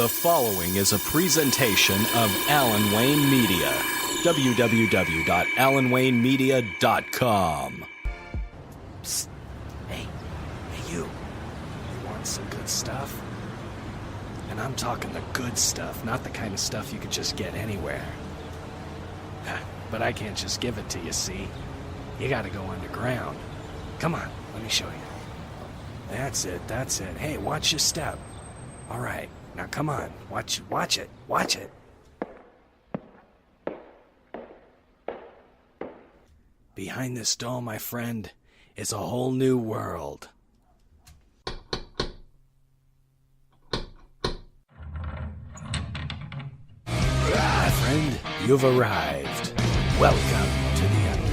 The following is a presentation of Alan Wayne Media. www.alanwaynemedia.com. Psst. Hey, you. You want some good stuff? And I'm talking the good stuff, not the kind of stuff you could just get anywhere. But I can't just give it to you, see? You gotta go underground. Come on, let me show you. That's it. Hey, watch your step. All right, now come on. Watch it. Behind this door, my friend, is a whole new world. My friend, you've arrived. Welcome to the underground.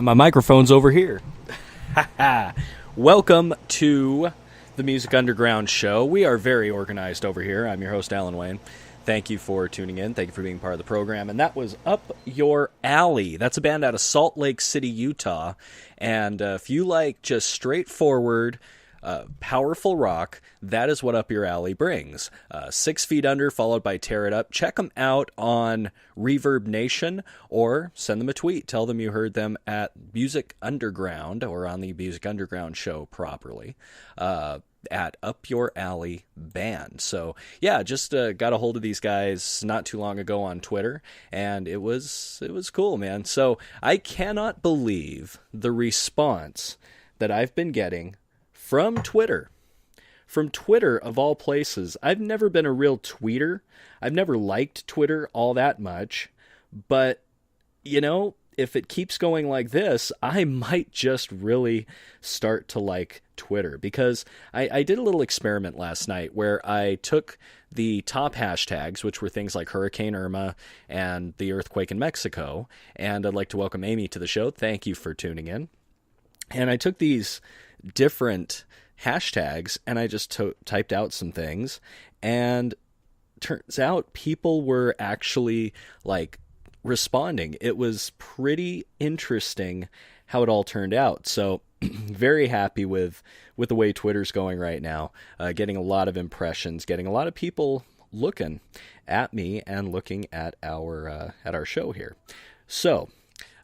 And my microphone's over here. Welcome to the Music Underground Show. We are very organized over here. I'm your host, Alan Wayne. Thank you for tuning in. Thank you for being part of the program. And that was Up Your Alley. That's a band out of Salt Lake City, Utah. And if you like just straightforward, powerful rock, that is what Up Your Alley brings. 6 Feet Under, followed by Tear It Up. Check them out on Reverb Nation, or send them a tweet. Tell them you heard them at Music Underground, or on the Music Underground show properly, at Up Your Alley Band. So yeah, just got a hold of these guys not too long ago on Twitter, and it was cool, man. So I cannot believe the response that I've been getting from Twitter. From Twitter, of all places. I've never been a real tweeter. I've never liked Twitter all that much. But, you know, if it keeps going like this, I might just really start to like Twitter. Because I did a little experiment last night where I took the top hashtags, which were things like Hurricane Irma and the earthquake in Mexico. And I'd like to welcome Amy to the show. Thank you for tuning in. And I took these different hashtags and I just typed out some things, and turns out people were actually like responding. It was pretty interesting how it all turned out. So very happy with the way Twitter's going right now. Getting a lot of impressions, getting a lot of people looking at me and looking at our show here. So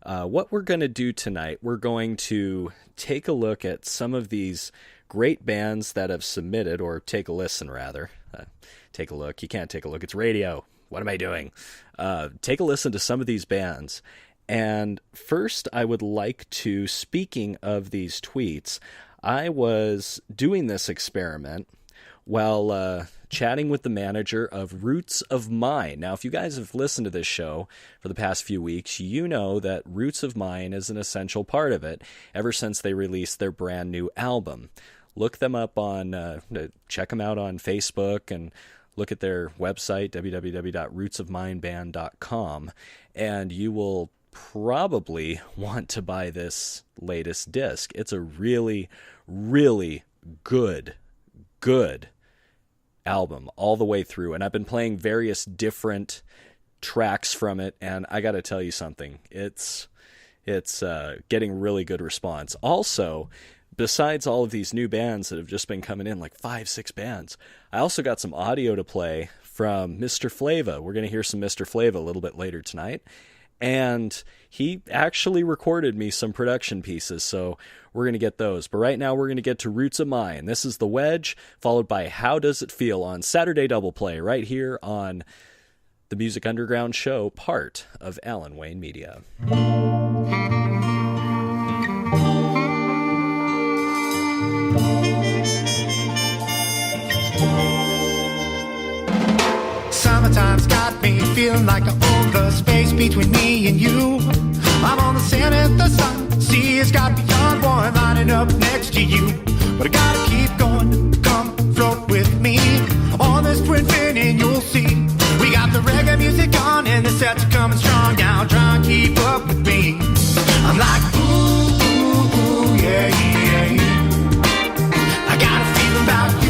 what we're going to do tonight, we're going to take a look at some of these great bands that have submitted, or take a listen rather. Take a look. You can't take a look. It's radio. What am I doing? Take a listen to some of these bands. And first, I would like to, speaking of these tweets, I was doing this experiment while chatting with the manager of Roots of Mine. Now, if you guys have listened to this show for the past few weeks, you know that Roots of Mine is an essential part of it ever since they released their brand new album. Look them up on, check them out on Facebook, and look at their website, www.rootsofmineband.com, and you will probably want to buy this latest disc. It's a really, really good album all the way through, and I've been playing various different tracks from it, and I gotta tell you something, it's getting really good response. Also, besides all of these new bands that have just been coming in, like 5-6 bands, I also got some audio to play from Mr. Flava. We're gonna hear some Mr. Flava a little bit later tonight, and he actually recorded me some production pieces, so we're going to get those. But right now we're going to get to Roots of Mine. This is the Wedge, followed by How Does It Feel on Saturday Double Play, right here on the Music Underground Show, part of Alan Wayne Media. Summertime's got me feeling like I own the space between me and you. I'm on the sand and the sun, sea has got beyond warm, lining up next to you. But I gotta keep going, come float with me on this twin fin and you'll see. We got the reggae music on and the sets are coming strong now. Try and keep up with me. I'm like, ooh, ooh, ooh, yeah, yeah, yeah. I got a feeling about you.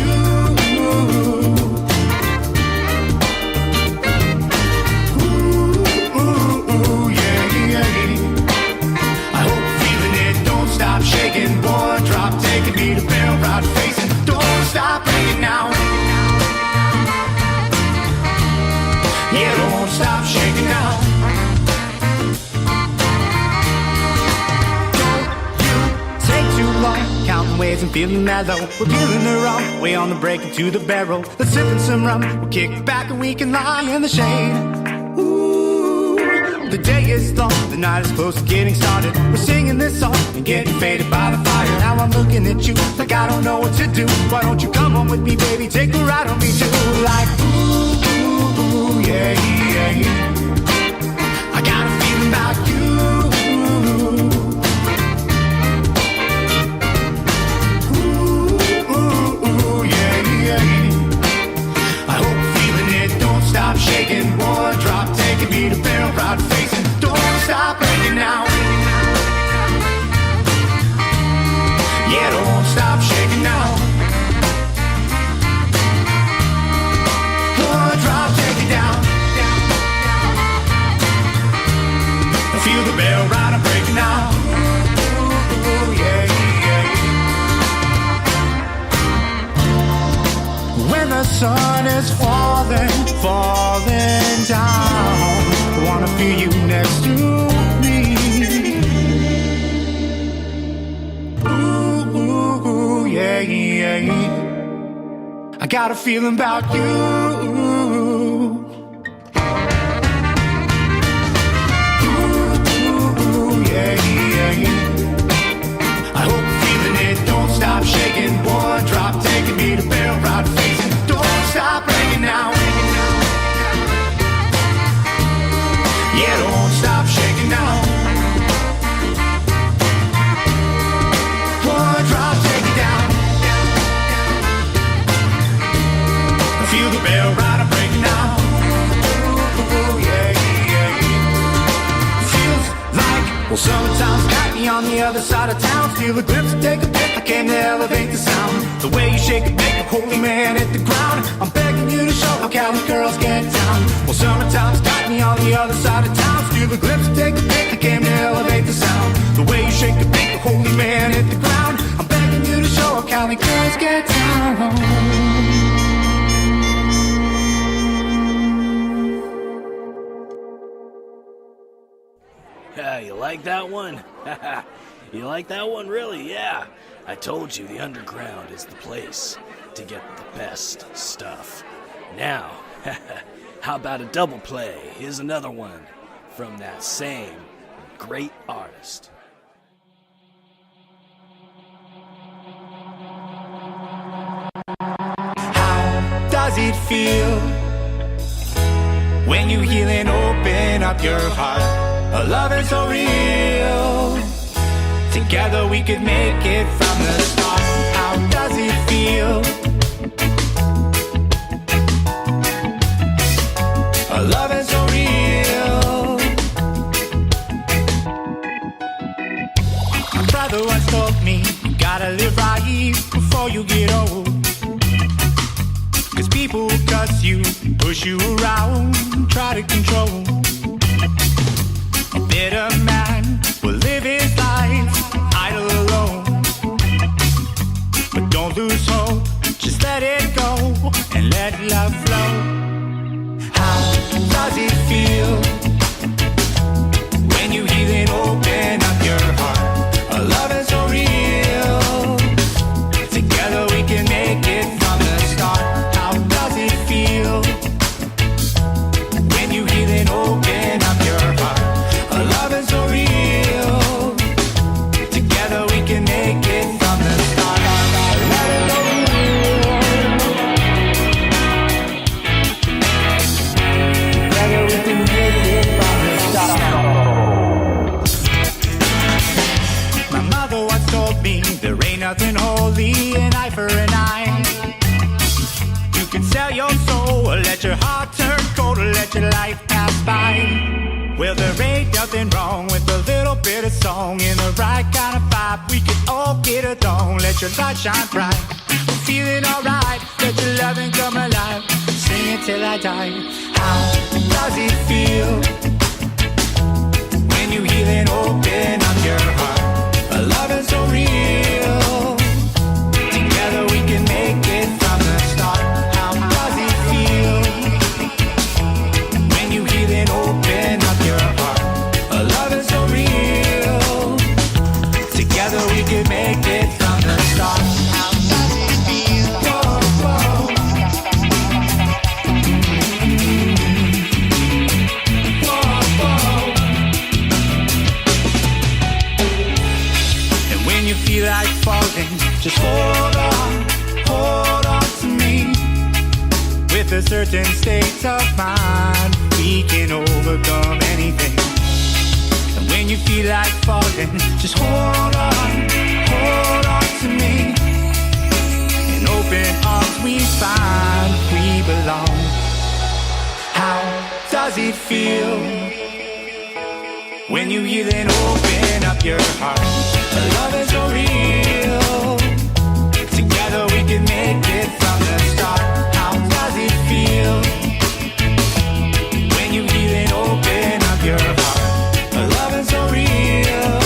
Shaking, boy, drop, taking me to barrel rod facing. Don't stop playing now. Yeah, don't stop shaking now. Don't you take too long, counting ways and feeling mellow. We're peeling the rum, way on the break into the barrel. Let's sip in some rum, we'll kick back and we can lie in the shade. The day is long, the night is close to getting started. We're singing this song and getting faded by the fire. Now I'm looking at you like I don't know what to do. Why don't you come on with me, baby, take a ride on me too. Like, ooh, ooh, ooh, yeah, yeah, yeah. I got a feeling about you. Ooh, ooh, ooh, yeah, yeah, yeah. I hope feeling it, don't stop shaking. Boy, drop, taking me to barrel rod facing. Don't stop playing now. sun is falling, falling down. I wanna feel you next to me. Ooh, ooh, ooh, yeah, yeah. I got a feeling about you. Stop shaking, one drop, taking me to barrel route facing. Don't stop ringing now. Yeah, don't stop shaking now. One drop, take it down. I feel the bell right, I'm breaking now. Ooh, yeah, yeah. Feels like, well, summertime's got me on the other side of town. Feel the grips, take a bit. I came to elevate the sound. The way you shake it, make a holy man hit the ground. I'm begging you to show how Cali girls get down. Well, summertime's got me on the other side of town. Feel the grips, take a bit. I came to elevate the sound. The way you shake it, make a holy man hit the ground. I'm begging you to show how Cali girls get down. Yeah, you like that one? You like that one, really? Yeah. I told you the underground is the place to get the best stuff. Now, how about a double play? Here's another one from that same great artist. How does it feel when you heal and open up your heart? A love is so real. Together we could make it from the start. How does it feel? Our love is so real. My brother once told me, you gotta live right before you get old. Cause people will cuss you, push you around, try to control. A bitter man will live his life idle alone. But don't lose hope, just let it go and let love flow. How does it feel when you heal and open up your heart? Our love is so real. Together we can make it from the start. How does it feel when you heal and open up your heart? Our love is so real. Together we can make it from the start. Let it go. Together we can make it from the start. My mother once told me there ain't nothing holy, an eye for an eye. You can sell your soul, or let your heart turn cold, or let your life pass by. Well, there ain't nothing wrong with a little bit of song. In the right kind of vibe, we can all get it on. Let your light shine bright, we're feeling alright. Let your loving come alive, sing it till I die. How does it feel when you heal and open up your heart? A love is so real. Together we can make it from the start. How does it feel when you heal and open up your heart? A love is so real. Together we can make it from the start. How does it feel? Whoa, whoa. Whoa, whoa. And when you feel like falling, just hold on to me. With a certain state of mind, we can overcome anything. And when you feel like falling, just hold on to me. In open arms we find we belong. How does it feel when you heal and open up your heart? The love is so real. Together we can make it from the start. How does it feel when you heal and open up your heart? The love is so real.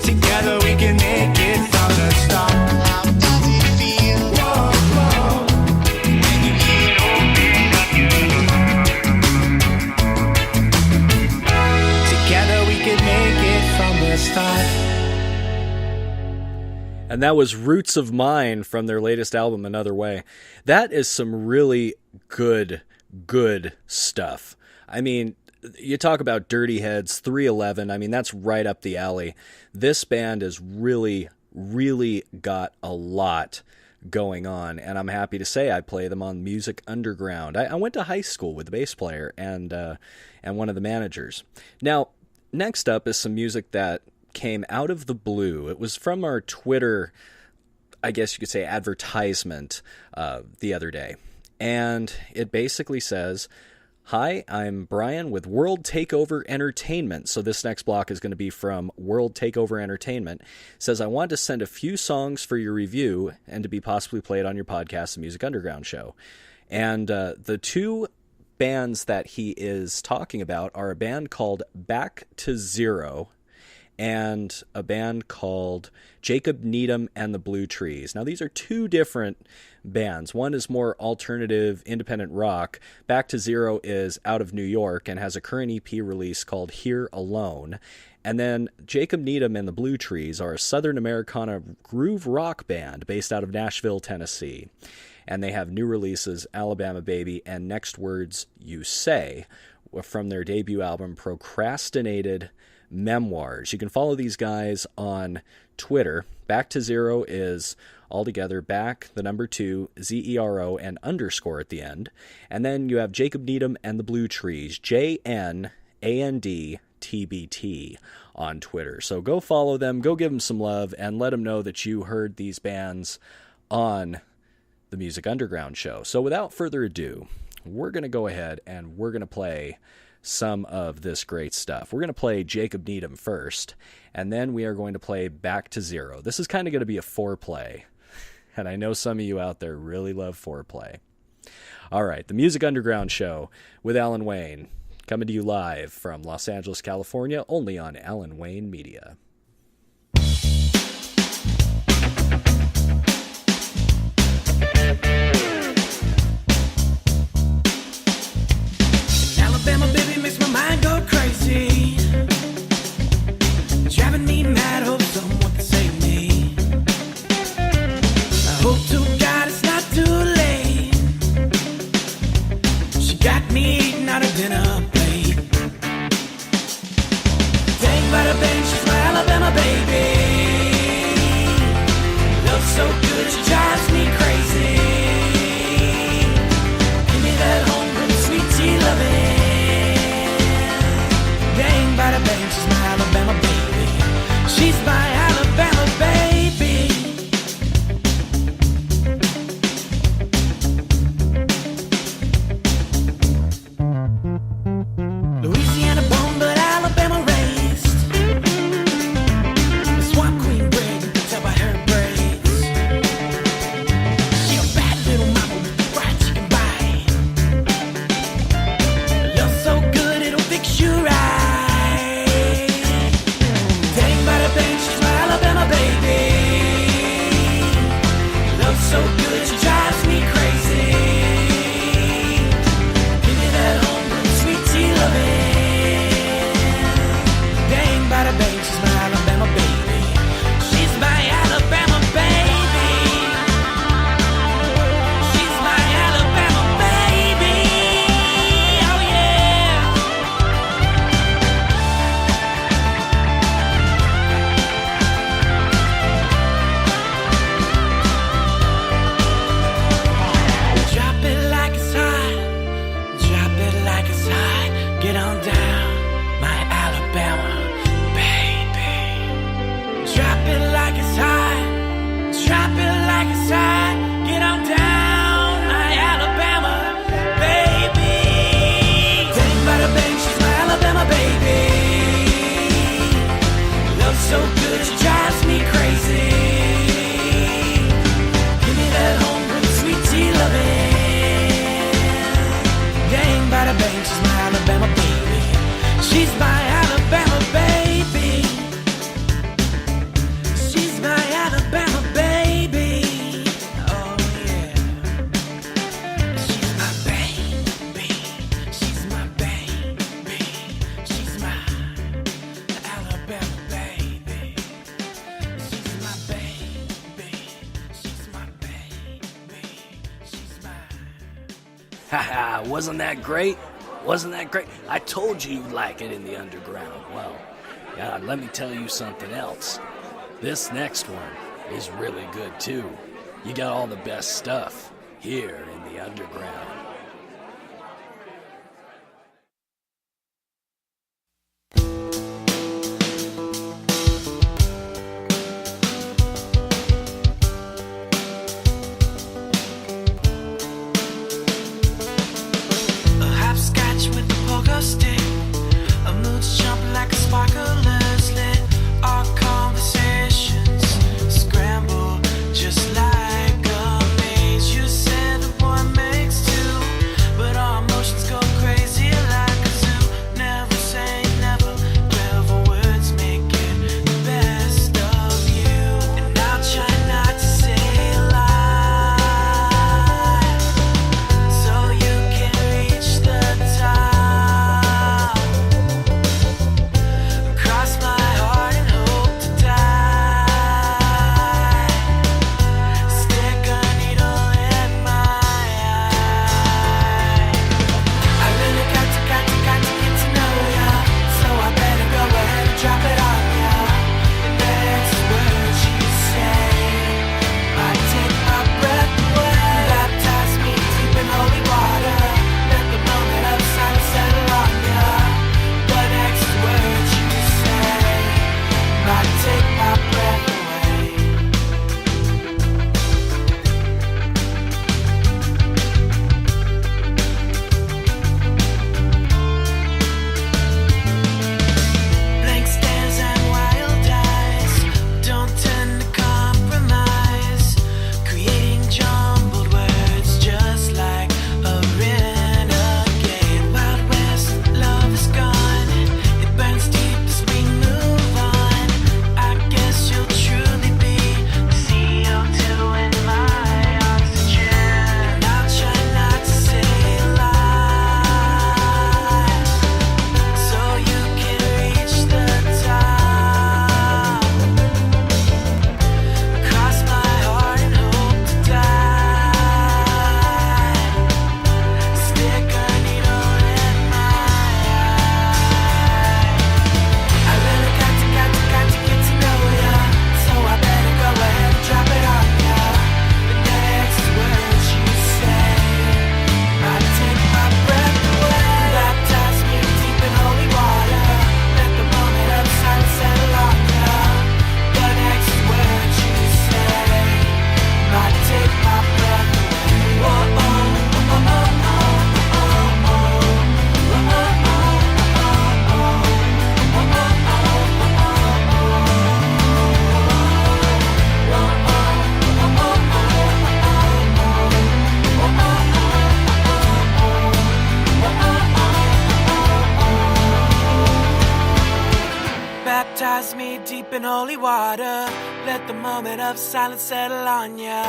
Together we can make it from the start. How does it feel? Whoa, whoa. And that was Roots of Mine from their latest album, Another Way. That is some really good stuff. I mean, you talk about Dirty Heads, 311. I mean, that's right up the alley. This band is really got a lot going on, and I'm happy to say I play them on Music Underground. I went to high school with the bass player and one of the managers. Now, next up is some music that came out of the blue. It was from our Twitter, I guess you could say, advertisement the other day. And it basically says, "Hi, I'm Brian with World Takeover Entertainment." So this next block is going to be from World Takeover Entertainment. It says, "I want to send a few songs for your review and to be possibly played on your podcast, The Music Underground Show." And the two bands that he is talking about are a band called Back to Zero and a band called Jacob Needham and the Blue Trees. Now, these are two different bands. One is more alternative, independent rock. Back to Zero is out of New York and has a current EP release called Here Alone. And then Jacob Needham and the Blue Trees are a Southern Americana groove rock band based out of Nashville, Tennessee. And they have new releases, Alabama Baby and Next Words You Say, from their debut album, Procrastinated Memoirs. You can follow these guys on Twitter. Back to Zero is altogether back, the number 2, ZERO, and underscore at the end. And then you have Jacob Needham and the Blue Trees, JNANDTBT on Twitter. So go follow them, go give them some love, and let them know that you heard these bands on the Music Underground Show. So without further ado, we're going to go ahead and we're going to play some of this great stuff. We're going to play Jacob Needham first, and then we are going to play Back to Zero. This is kind of going to be a foreplay, and I know some of you out there really love foreplay. All right, the Music Underground Show with Alan Wayne, coming to you live from Los Angeles, California, only on Alan Wayne Media. Alabama baby makes my mind go crazy, driving me mad, hope someone can save me. I hope to God it's not too late. She got me eating out her dinner plate. Dang, bada bang, she's my Alabama baby. Love so good she drives me crazy. Give me that homegrown sweet tea loving. Bada bang, she's my Alabama baby. She's my Alabama baby. Louisiana born but Alabama raised. The swamp queen bred, you can tell by her braids. She a bad little mama with the fried chicken bite. Love so good it'll fix you right. She's my Haha, wasn't that great? Wasn't that great? I told you you'd like it in the underground. Well, God, let me tell you something else. This next one is really good too. You got all the best stuff here in the underground. Baptize me deep in holy water. Let the moment of silence settle on ya.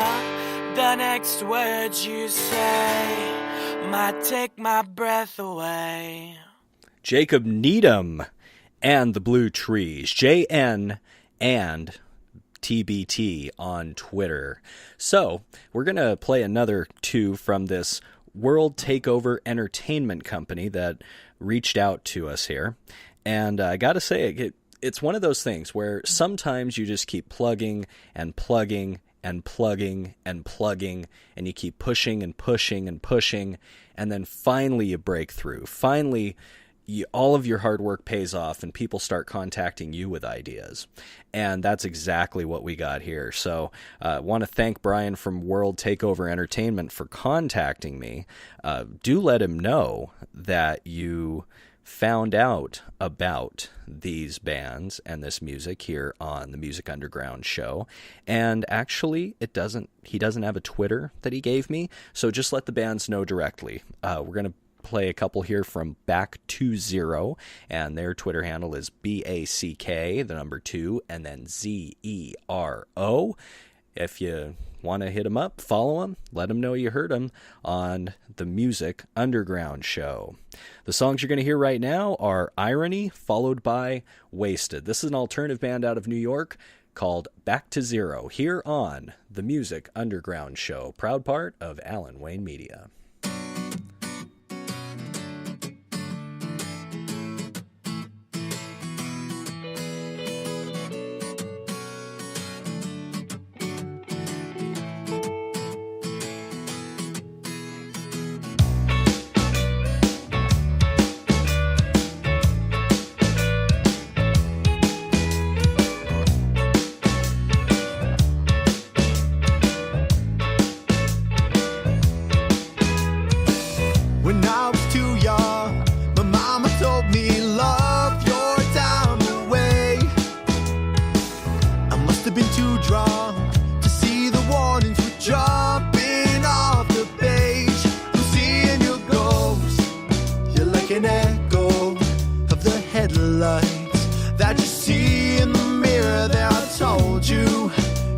The next words you say might take my breath away. Jacob Needham and the Blue Trees. JN and TBT on Twitter. So, we're going to play another two from this World Takeover Entertainment company that reached out to us here. And I got to say, it's one of those things where sometimes you just keep plugging and plugging and plugging and plugging, and you keep pushing and pushing and pushing, and then finally you break through. Finally, all of your hard work pays off, and people start contacting you with ideas. And that's exactly what we got here. So I want to thank Brian from World Takeover Entertainment for contacting me. Do let him know that you found out about these bands and this music here on the Music Underground show. And actually, he doesn't have a Twitter that he gave me, so just let the bands know directly. We're going to play a couple here from Back to Zero, and their Twitter handle is BACK, the number 2, and then ZERO. If you want to hit them up, follow them, let them know you heard them on the Music Underground show. The songs you're going to hear right now are Irony, followed by Wasted. This is an alternative band out of New York called Back to Zero, here on the Music Underground show, proud part of Alan Wayne Media. even too drunk to see the warnings. We're jumping off the page. I'm seeing your ghost. You're like an echo of the headlights that you see in the mirror there. I told you,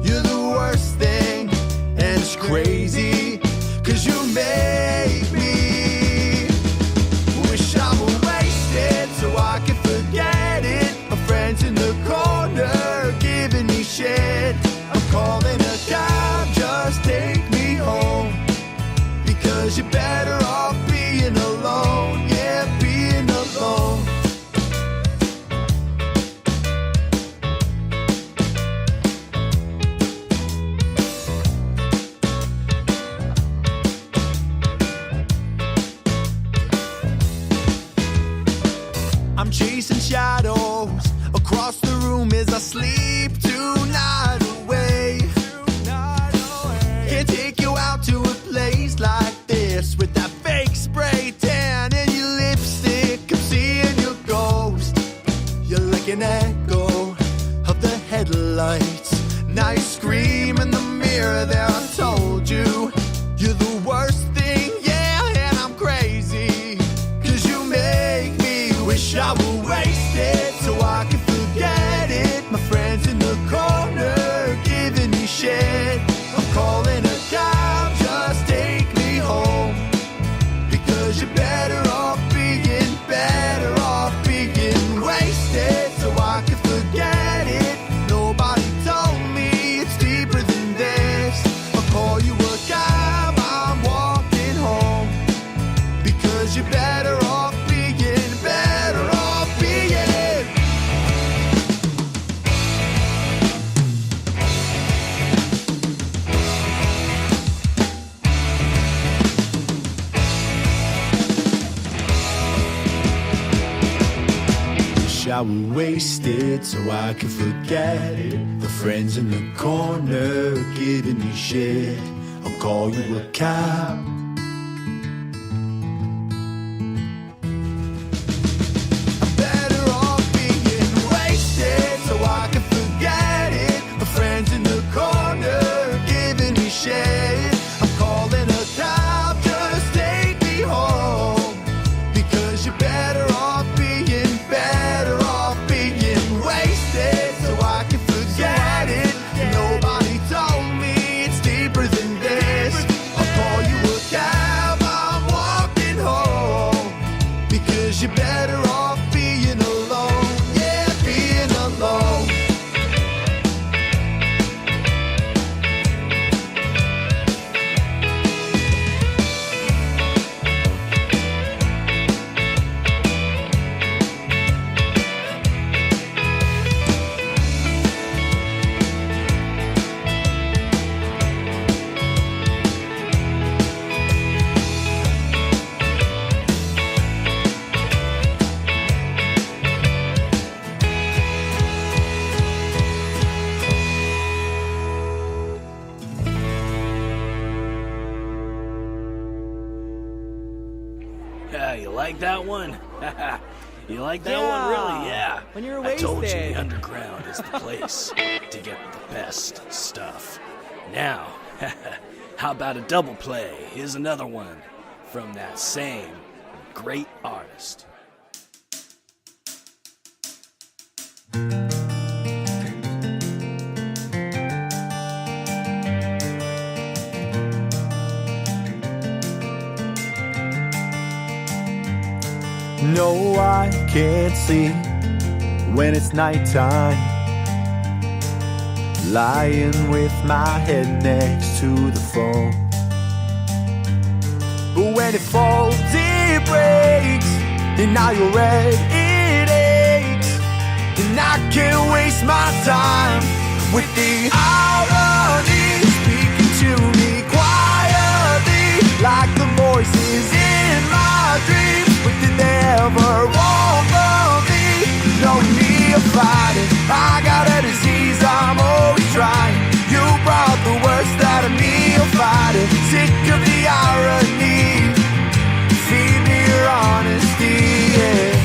you're the worst thing, and it's crazy, 'cause you make me wish I were wasted so I could forget it. My friends in the corner giving me shit. I'm calling a cab, just take me home, because you're better off being alone. Yeah, being alone. I'm chasing shadows across the room as I sleep tonight away. Can't take you out to a place like this with that fake spray tan and your lipstick. I'm seeing your ghost. You're like an echo of the headlights. Now you scream in the mirror there. I told you, you're the worst thing, yeah, and I'm crazy, 'cause you make me wish I were wasted so I could forget it. My friends in the corner giving me shit. I'm calling a cab, just take me home, because you're better off being wasted so I could forget it. Nobody told me it's deeper than this. I'll call you a cab, I'm walking home, because you're better off being I were wasted so I could forget it. The friends in the corner giving me shit. I'll call you a cab. I'm better off being wasted so I could forget it. The friends in the corner giving me shit. I'm calling a cab, just take me home, because you're better off being wasted so I can forget it. Nobody told me it's deeper than this. I'll call you a cab, I'm walking home, because you're better off being alone. Yeah, being alone. Yeah, you like that one? You like that one, really? Yeah. When you're I told you wasted. the underground is the place to get the best stuff. Now, how about a double play? Here's another one from that same great artist. No, I can't see when it's nighttime, lying with my head next to the phone. But when it falls, it breaks, and now you're red, it aches, and I can't waste my time with the irony speaking to me quietly, like the voices in my dreams. But did they ever want from me? No need to fight it. I got a disease, I'm always trying. You brought the worst out of me, I'll fight it. Sick of the irony, feed me your honesty, yeah.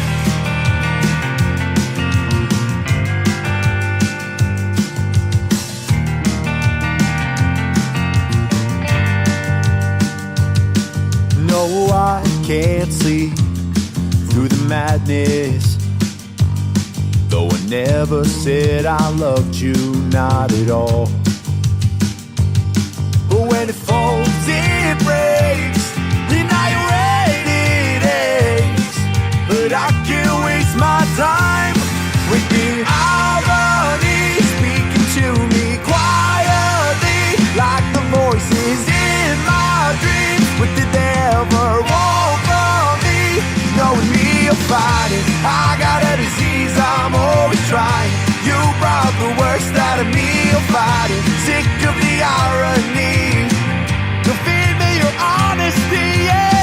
can't see through the madness. Though I never said I loved you, not at all. But when it falls, it breaks, and I it aches. But I can't waste my time with the irony speaking to me quietly, like the voices in my dreams. What did they ever want from me? Knowing me, you'll fight it. I got a disease, I'm always trying. You brought the worst out of me, you'll fight it. Sick of the irony. So feed me your honesty, yeah.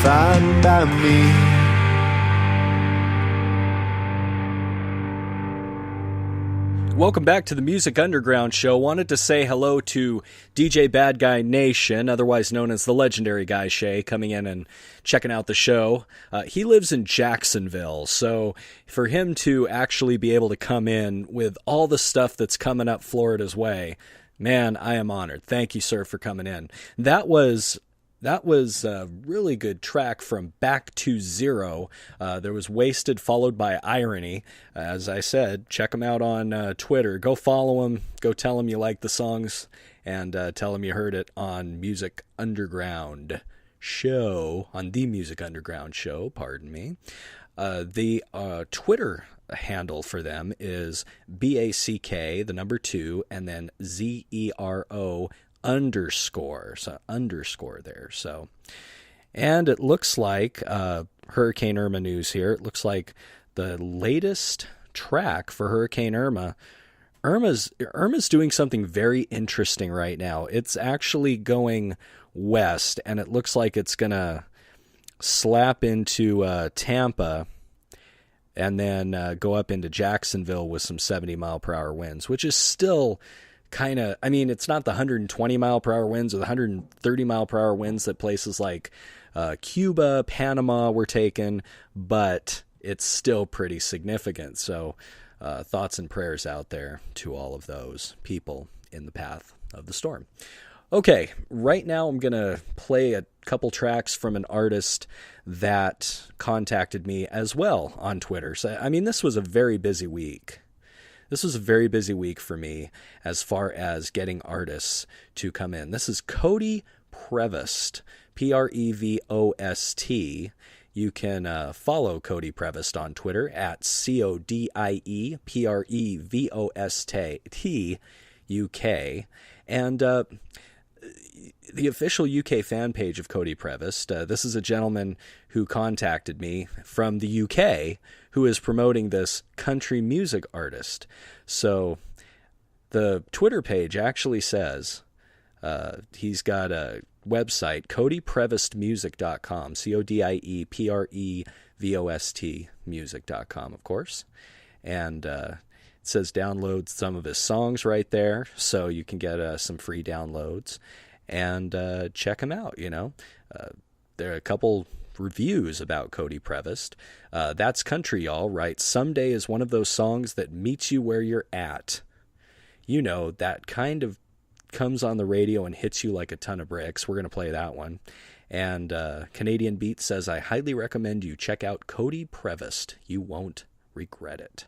Fine by me. Welcome back to the Music Underground Show. Wanted to say hello to DJ Bad Guy Nation, otherwise known as the legendary Guy Shay, coming in and checking out the show. He lives in Jacksonville, so for him to actually be able to come in with all the stuff that's coming up Florida's way, man, I am honored. Thank you, sir, for coming in. That was a really good track from Back to Zero. There was Wasted, followed by Irony. As I said, check them out on Twitter. Go follow them. Go tell them you like the songs. And tell them you heard it on Music Underground Show. On the Music Underground Show, pardon me. The Twitter handle for them is BACK, the number 2, and then ZERO underscore, so underscore there. So, and it looks like Hurricane Irma news here. It looks like the latest track for Hurricane Irma. Irma's doing something very interesting right now. It's actually going west, and it looks like it's gonna slap into Tampa, and then go up into Jacksonville with some 70-mile-per-hour winds, which is still kind of, I mean, it's not the 120-mile-per-hour winds or the 130-mile-per-hour winds that places like Cuba, Panama were taking, but it's still pretty significant. So thoughts and prayers out there to all of those people in the path of the storm. Okay, right now I'm going to play a couple tracks from an artist that contacted me as well on Twitter. So, I mean, this was a very busy week. This was a very busy week for me as far as getting artists to come in. This is Codie Prevost, Prevost. You can follow Codie Prevost on Twitter at CODIE PREVOST UK. And the official UK fan page of Codie Prevost, this is a gentleman who contacted me from the UK who is promoting this country music artist. So the Twitter page actually says he's got a website, CodiePrevostmusic.com, CODIEPREVOST music.com, of course. And it says download some of his songs right there, so you can get some free downloads and check him out. You know, there are a couple reviews about Codie Prevost. That's country, y'all, right? Someday is one of those songs that meets you where you're at. You know, that kind of comes on the radio and hits you like a ton of bricks. We're going to play that one. And Canadian Beat says, I highly recommend you check out Codie Prevost. You won't regret it.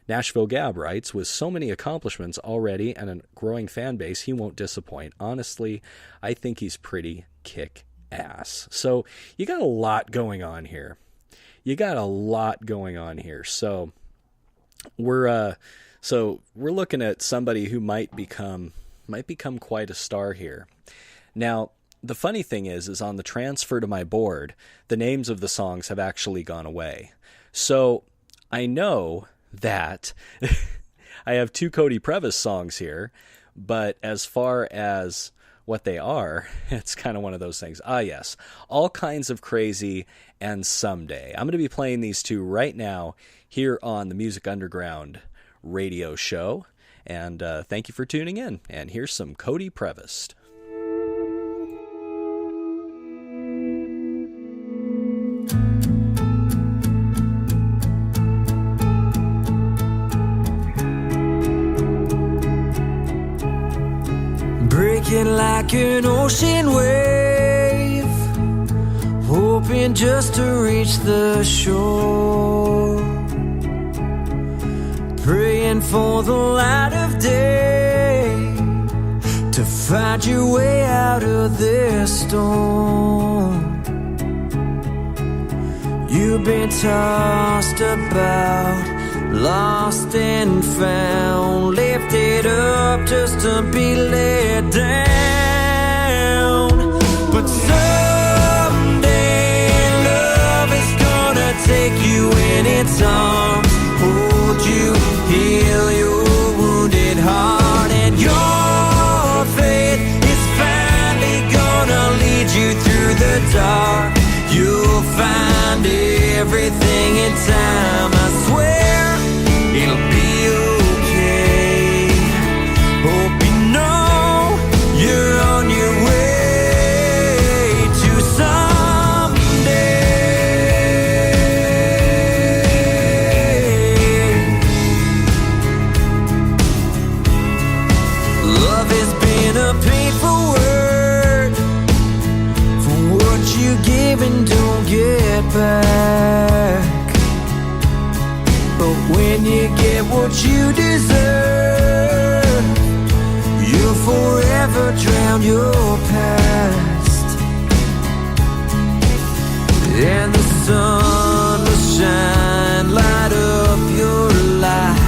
Nashville Gab writes, with so many accomplishments already and a growing fan base, he won't disappoint. Honestly, I think he's pretty kick-ass. So you got a lot going on here. So we're looking at somebody who might become quite a star here. Now, the funny thing is on the transfer to my board, the names of the songs have actually gone away. So I know that I have 2 Codie Prevost songs here, but as far as what they are, it's kind of one of those things. Yes, All Kinds of Crazy and Someday. I'm going to be playing these 2 right now here on the Music Underground radio show, and thank you for tuning in. And here's some Codie Prevost. Breaking like an ocean wave, hoping just to reach the shore, praying for the light of day to find your way out of this storm. You've been tossed about, lost and found, lifted up just to be let down. But someday love is gonna take you in its arms, hold you, heal your wounded heart, and your faith is finally gonna lead you through the dark. You'll find everything in time, I swear it'll be okay. Hope you know you're on your way to someday. Love has been a painful word for what you give and don't get back. But when you get what you deserve, you'll forever drown your past. And the sun will shine, light up your life.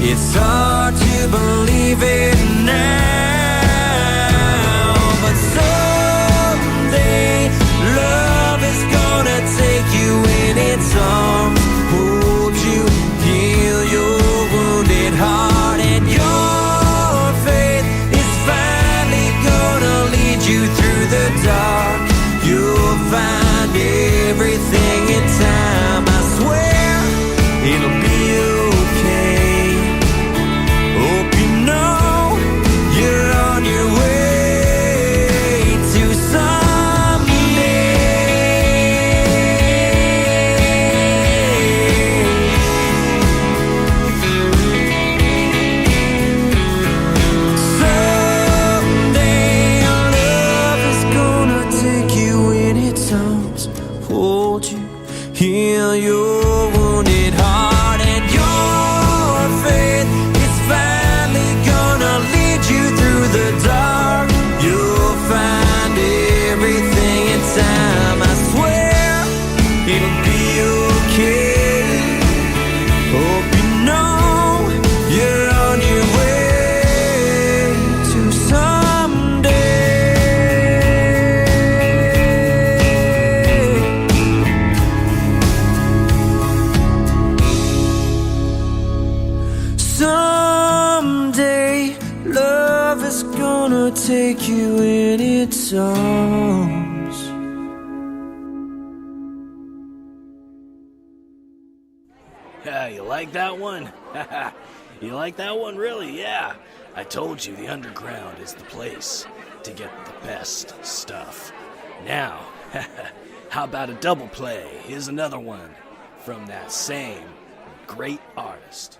It's hard to believe it now, but someday love is gonna take you in its arms, hold you, heal your wounded heart, and your faith is finally gonna lead you through the dark. You'll find everything in time, I swear it'll be okay. Hope you know you're on your way to heal your wounded heart, and your faith is finally gonna lead you through the dark. You'll find everything in time, I swear it'll be okay. Hope you know you're on your way to someday, love is gonna take you in its arms. Yeah, you like that one? You like that one, really? Yeah. I told you the underground is the place to get the best stuff. Now, how about a double play? Here's another one from that same great artist.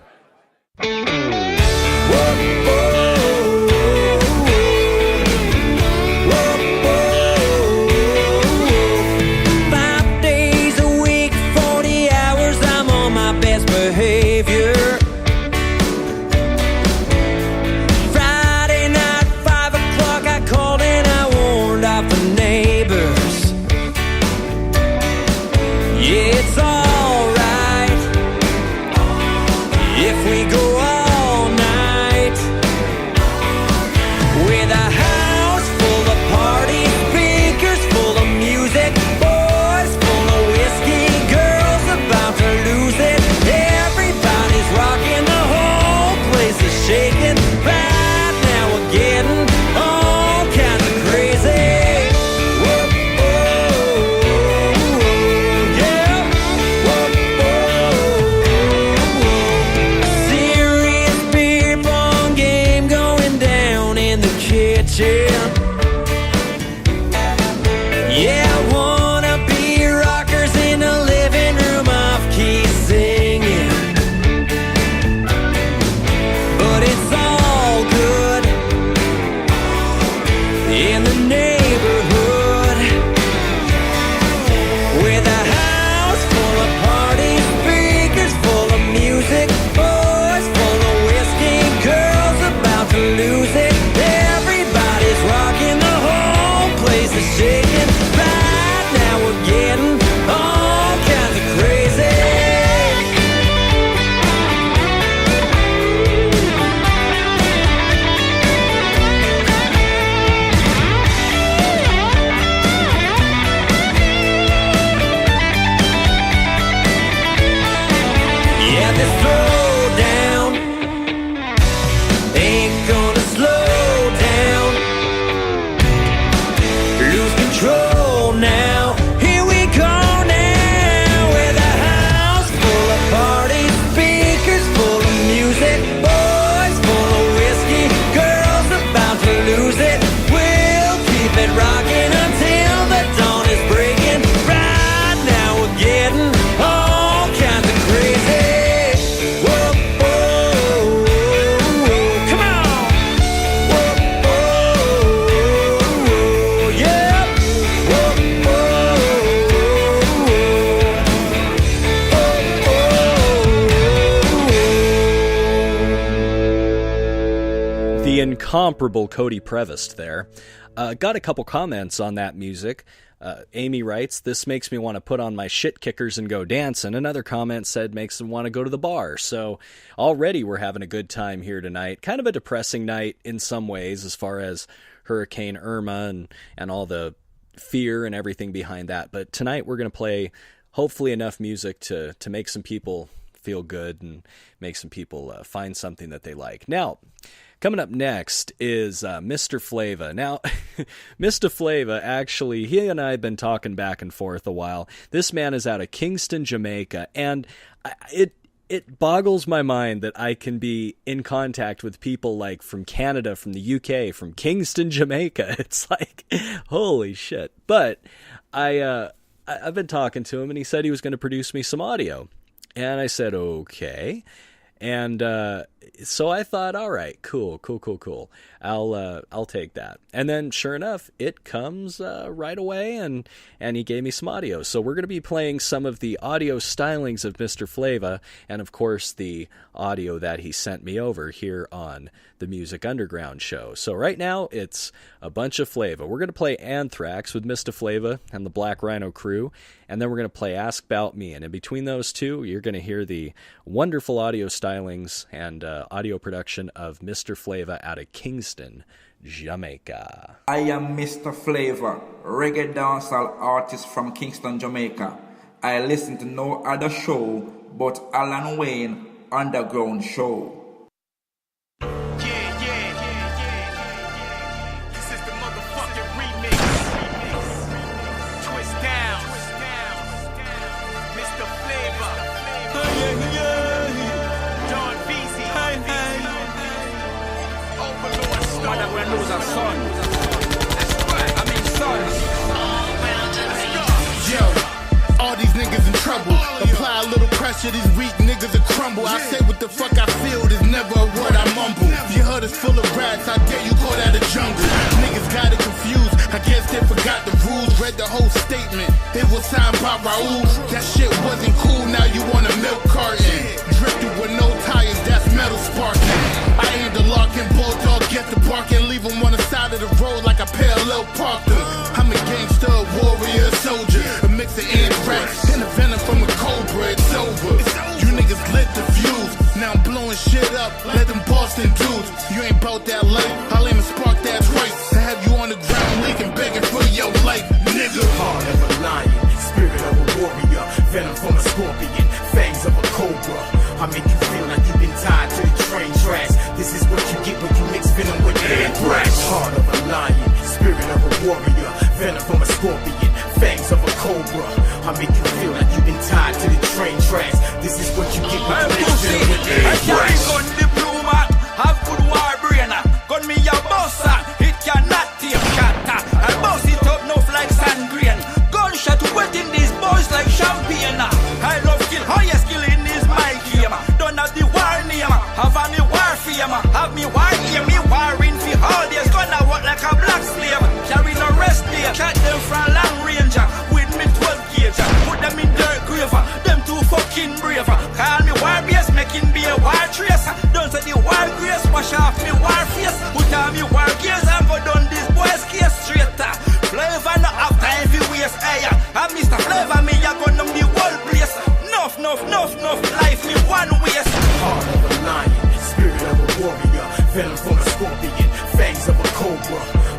Whoa, whoa, whoa. shit. Yeah, I wanna be rockers in the living room off key singing, but it's all good in the neighborhood with a house full of parties, speakers full of music, boys full of whiskey, girls about to lose it. Everybody's rocking, the whole place is shaking. Right now we're getting all kinds of crazy. Yeah, this throwdown ain't gonna slow down. Lose control now. Here we go now, with a house full of parties, speakers full of music, boys full of whiskey, girls about to lose it. We'll keep it rocking until the dawn is breaking. Right now we're getting all kinds of crazy. Whoa, whoa, whoa, come on. Whoa, whoa, yeah. Whoa, whoa. The incomparable Codie Prevost there. Got a couple comments on that music. Amy writes, "This makes me want to put on my shit kickers and go dancing." Another comment said, "Makes them want to go to the bar." So already we're having a good time here tonight. Kind of a depressing night in some ways as far as Hurricane Irma and all the fear and everything behind that. But tonight we're going to play hopefully enough music to make some people feel good and make some people find something that they like. Now, coming up next is Mr. Flava. Now, Mr. Flava, actually, he and I have been talking back and forth a while. This man is out of Kingston, Jamaica, and it boggles my mind that I can be in contact with people like from Canada, from the UK, from Kingston, Jamaica. It's like, holy shit. But I've been talking to him, and he said he was going to produce me some audio. And I said, okay. And so I thought, all right, cool. I'll take that. And then sure enough, it comes right away, and he gave me some audio. So we're going to be playing some of the audio stylings of Mr. Flava, and of course the audio that he sent me over here on the Music Underground show. So right now it's a bunch of Flava. We're going to play Anthrax with Mr. Flava and the Black Rhino crew, and then we're going to play Ask About Me. And in between those two, you're going to hear the wonderful audio stylings and audio production of Mr. Flava out of Kingston, Jamaica. I am Mr. Flava, reggae dancehall artist from Kingston, Jamaica. I listen to no other show but Alan Wayne Underground Show. This is the motherfucking remix. Twist down. Mr. Flava. Don Beezy. Overlord Stone. Mother when lose a son. That's right, I mean sons. Yo, all these niggas in trouble. Apply a little pressure, these weak niggas will crumble. I say what the fuck I feel, there's never a word I mumble. Your hood is full of rats, I dare you call that a jungle. Niggas got it confused, I guess they forgot the rules. Read the whole statement, it was signed by Raul. That shit wasn't cool, now you want a milk carton. Drifted with no tires, that's metal sparking. I aim the lock and bulldog, get the barking. Leave them on the side of the road like I parallel parked them. I'm a gangster, a warrior, a soldier. A mix of anthrax and a venom from a cobra, it's over. You niggas lit the fuse, now I'm blowing shit up. Let them Boston dudes, you ain't bout that life. I'll aim and spark that twice. To have you on the ground leaking, begging for your life, nigga. Heart of a lion, spirit of a warrior, venom from a scorpion, fangs of a cobra. I make you feel like you've been tied to the train tracks. This is what you get when you mix venom with anthrax. Heart of a lion, spirit of a warrior.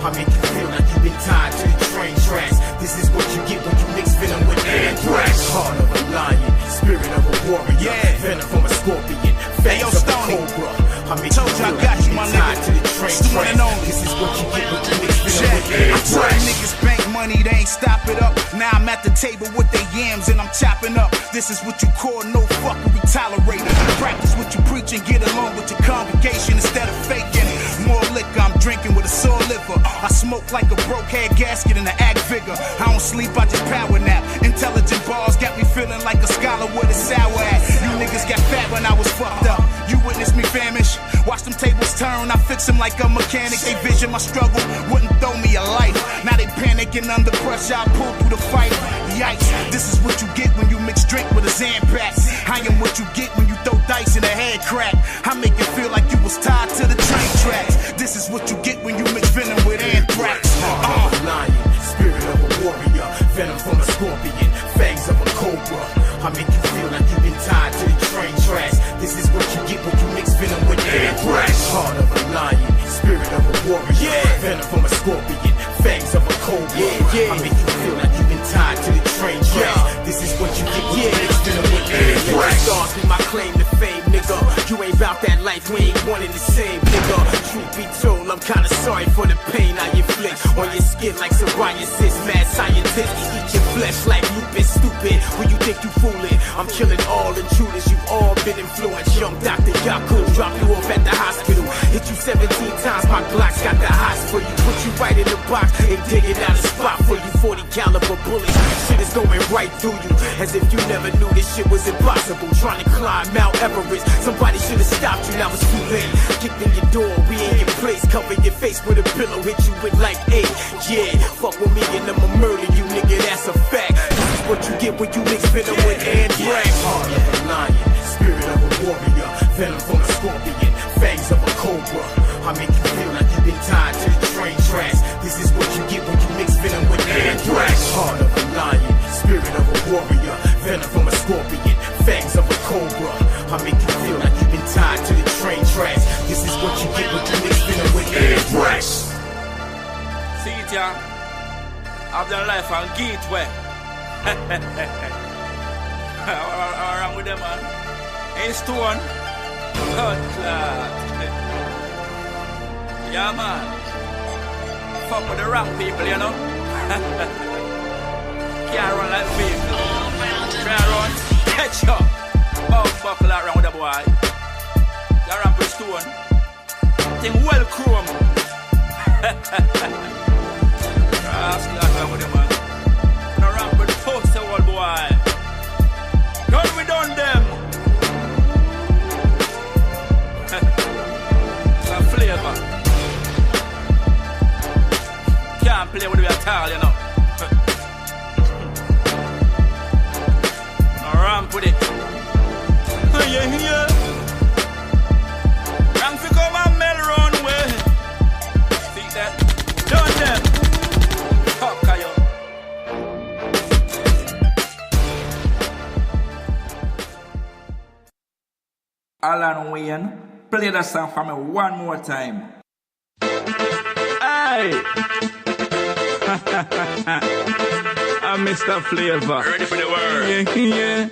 I make you feel like you've been tied to the train tracks. This is what you get when you mix venom with anthrax. Heart of a lion, spirit of a warrior, venom from a scorpion, fangs of a cobra. I make you feel like you've been tied to the train tracks. This is what you get when you mix venom with anthrax. Niggas bank money, they ain't stop it up. Now I'm at the table with their yams and I'm chopping up. This is what you call no fuckery tolerated. Practice what you preach and get along with your congregation instead of faking. More liquor, I'm drinking with a sore liver. I smoke like a broke head gasket in the act figure. I don't sleep, I just power nap. Intelligent bars got me feeling like a scholar with a sour at. You niggas got fat when I was fucked up. You witnessed me famish. Watch them tables turn, I fix them like a mechanic. They vision my struggle, wouldn't throw me a life. Now they panicking under pressure, I pull through the fight. Yikes, this is what you get when you mix drink with a Xanax. I am what you get when you throw dice in a head crack. I make it feel like you was tied to the train tracks. This is what you get when you mix venom with anthrax. Heart of a lion, spirit of a warrior, venom from a scorpion, fangs of a cobra. I make you feel like you've been tied to the train tracks. This is what you get when you mix venom with anthrax. Heart of a lion, spirit of a warrior, venom from a scorpion, fangs of a cobra. I make you feel like you've been tied to the train tracks. This is what you get when you mix venom with anthrax. Stars be my claim to fame, nigga. You ain't about that life, we ain't one and the same, nigga. Truth be told, I'm kinda sorry for the pain I inflict on your skin like psoriasis. Mad scientists eat your flesh like lupus. Stupid, when you think you fooling, I'm killing all intruders. You've all been influenced. Young Dr. Yaku, drop you off at the hospital. Hit you 17 times, my Glock's got the hots for you. Put you right in the box and dig it out a spot for you. 40 caliber bullets, shit is going right through you. As if you never knew this shit was impossible. Trying to climb Mount Everest, somebody should have stopped you, now it's too late. Kicked in your door, we in your place. Cover your face with a pillow, hit you with like 8. Yeah, fuck with me and I'ma murder you, nigga, that's a fact. This is what you get when you mix venom with anthrax. Heart of a lion, spirit of a warrior, venom from a scorpion, fangs of a cobra. I make you feel like you've been tied to the train tracks. This is what you get when you mix venom with anthrax. Heart of a lion, spirit of a warrior, venom from a scorpion, fangs of a cobra. I make you feel like you've been tied to the train tracks. This is what you get when you mix venom with anthrax. See it, yeah. I've done life on Gateway. What's wrong with them, man? Ain't Stone. God, yeah, man. Fuck with the wrong people, you know. Can't run like vehicle. Can't run. Catch up. Buckle that round with the boy. The ramp with Stone. Thing well chrome. Ask that round with the man. No ramp with post the old boy. Done we done them. Some flavor. Can't play with you at all, you know. No ramp with it. Yeah. Rank fi come and melt round way. See that? Done them. Fuck you. Alan Wayne, play that song for me one more time. Hey. I'm Mr. Flava. Ready for the word? Yeah.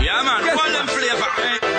Yeah, man, call them Flava.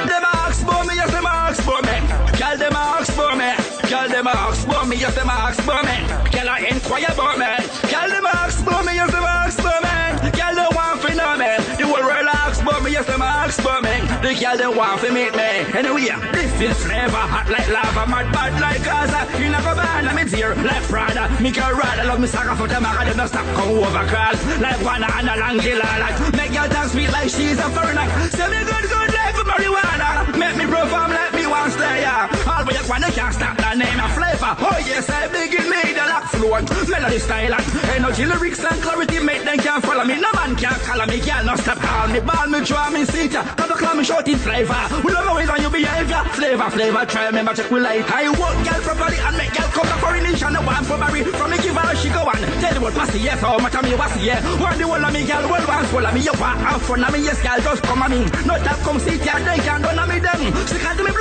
Them ask for me, yes, them ask for me. Girl, them ask for me. Girl, them ask for me, yes, them ask for me. Girl, I inquire about me. Girl, them ask for me, yes, them ask for me. Girl, they want to know me. The whole world asks for me, yes, them ask for me. The girl, they want to meet me. Anyway, this is Flava, hot like lava, mad bad like Gaza. You never ban, I'm here like Prada. Me girl rather love me sucker for them, I don't stop, come over crawl. Like one and a long killer, like make your dance sweet like she's a foreigner. Say me good like marijuana. Make me perform like me one stay, yeah. All way you wanna can't stop that name of Flava. Oh yes, I begin me the lock flow. Melody style and energy, lyrics and clarity make them can't follow me. No man can't call me, girl, no stop call me. Ball me, draw me, seat ya. Come to call me short in Flava. We love the ways on your behavior. Flava, try remember check we like. I work girl properly and make girl come to foreign nation. No one for Barry. From me give her she go on. Tell the world pass the yes, how much of me was the yeah. One the whole of me girl, well once full of me. You want out front of me, yes girl, just come on me. No tap come sit ya, they can't run on me them. She can't do me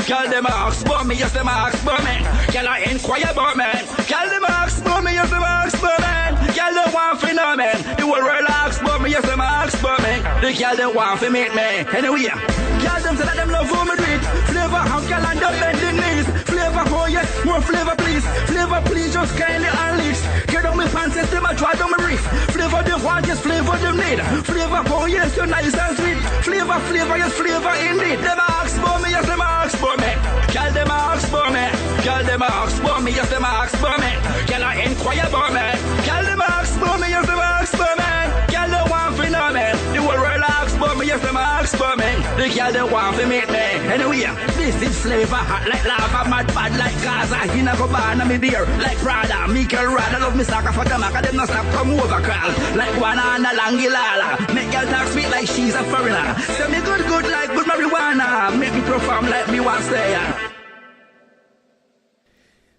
Girl, them ask about me, yes, them ask about me. Girl, I inquire about me. Girl, them ask about me, yes, them ask about me. Girl, they want to know me. The whole world asks about me, yes, them ask about me. The girl, they want to meet me. Anyway, girl, them say that them love for me do it. Flavor, how girl, and them bending knees. Flavor, oh yes, more flavor, please. Flavor, please, just kindly unleash. Get on my pants, them a try down my reef. Flavor, they want, yes, flavor, them need. Flavor, oh yes, you're nice and sweet. Flavor, yes, flavor indeed. Them ask about me, yes, them ask about me. Girl, them ask about me. Girl, them ask about me, yes, them ask about me. Girl, I inquire about me. Girl, them ask about me, yes, them ask about me. Girl, they want to know me. The whole world asks about me, yes, them ask about me. The girl, they want to meet me. Anyway, this is flavor, hot like lava, mad bad like Gaza. He never ban me there, like Prada. Mikel Rada love me sucker for them, I them not stop come over crawl. Like Juana Langilala. Make girl talk sweet like she's a foreigner. Say me good like good marijuana. Make me perform like me want stay.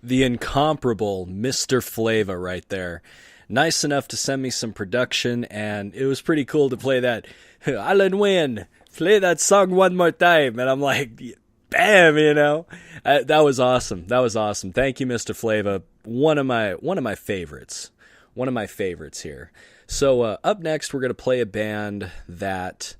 The incomparable Mr. Flava right there. Nice enough to send me some production, and it was pretty cool to play that. Alan Wynn, play that song one more time. And I'm like, bam, you know. That was awesome. That was awesome. Thank you, Mr. Flava. One of my favorites. One of my favorites here. So up next, we're going to play a band that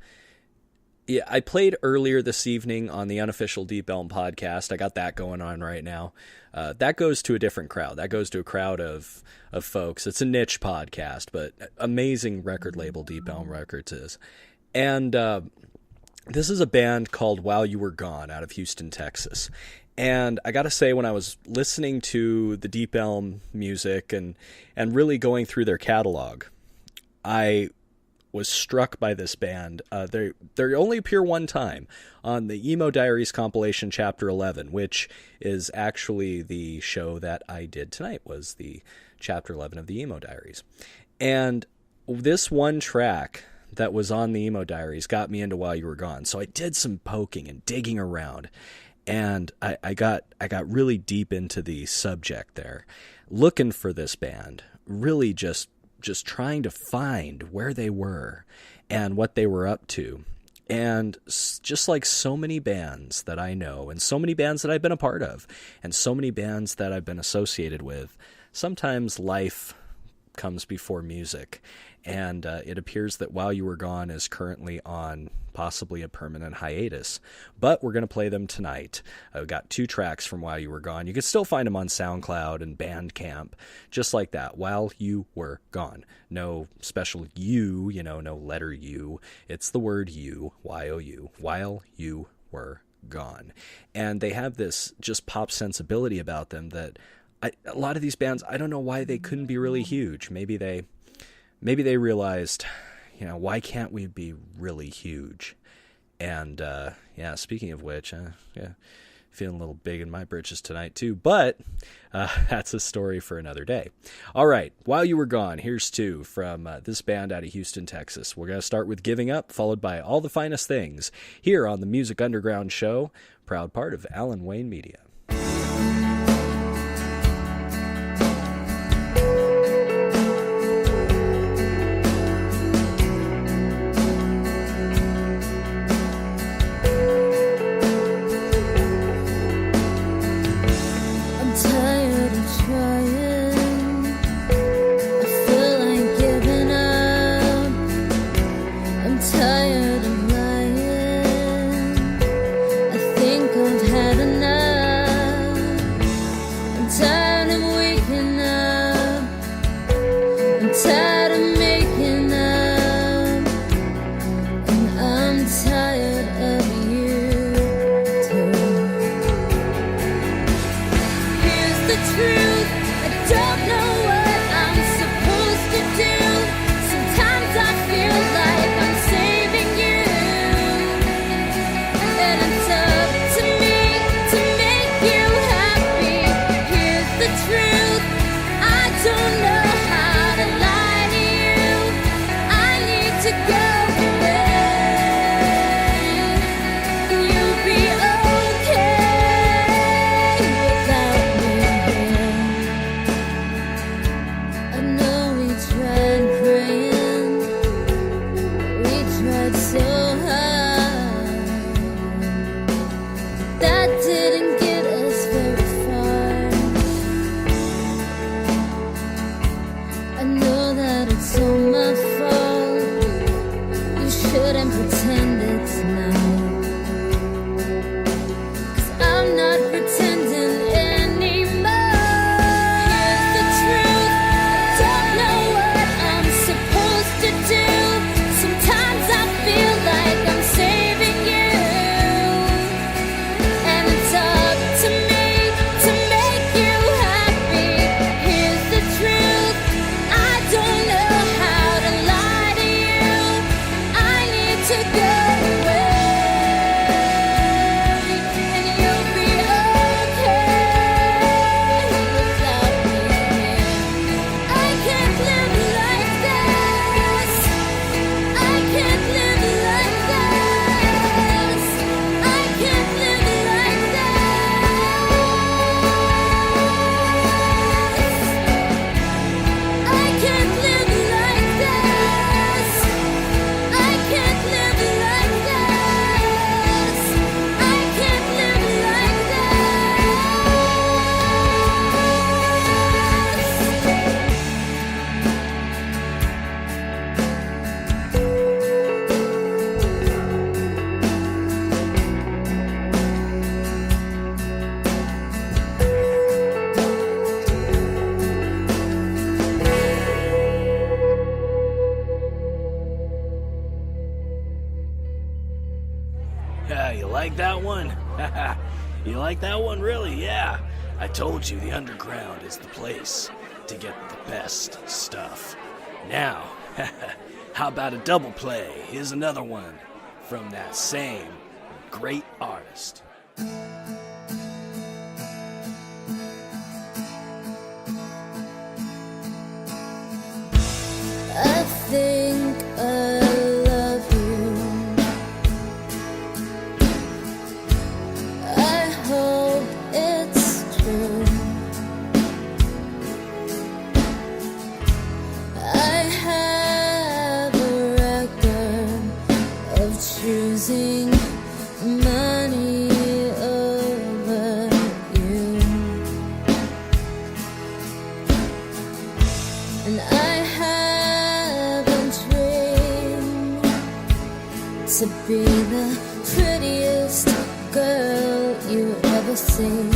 I played earlier this evening on the unofficial Deep Elm podcast. I got that going on right now. That goes to a different crowd. That goes to a crowd of folks. It's a niche podcast, but amazing record label Deep Elm Records is. And this is a band called While You Were Gone out of Houston, Texas. And I got to say, when I was listening to the Deep Elm music and really going through their catalog, I was struck by this band. They only appear one time on the Emo Diaries compilation Chapter 11, which is actually the show that I did tonight, was the Chapter 11 of the Emo Diaries. And this one track that was on the Emo Diaries got me into While You Were Gone. So I did some poking and digging around, and I got really deep into the subject there, looking for this band, really just trying to find where they were and what they were up to. And just like so many bands that I know, and so many bands that I've been a part of, and so many bands that I've been associated with, sometimes life comes before music. And it appears that While You Were Gone is currently on possibly a permanent hiatus. But we're going to play them tonight. I've got 2 tracks from While You Were Gone. You can still find them on SoundCloud and Bandcamp, just like that. While You Were Gone. No special U, no letter U. It's the word you, Y-O-U. While You Were Gone. And they have this just pop sensibility about them that a lot of these bands, I don't know why they couldn't be really huge. Maybe they realized, why can't we be really huge? And, speaking of which, feeling a little big in my britches tonight too, but that's a story for another day. All right, While You Were Gone, here's 2 from this band out of Houston, Texas. We're going to start with Giving Up, followed by All the Finest Things, here on the Music Underground Show, proud part of Alan Wayne Media. Tired of lying. I think I've had enough. like that one? You like that one, really? Yeah. I told you the underground is the place to get the best stuff. Now, how about a double play? Here's another one from that same great artist. I think I love you. I hope it's true. I have a record of choosing money over you, and I to be the prettiest girl you ever seen.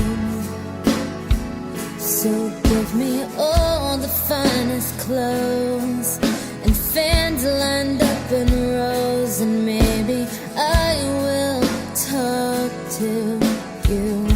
So give me all the finest clothes and fans lined up in rows, and maybe I will talk to you.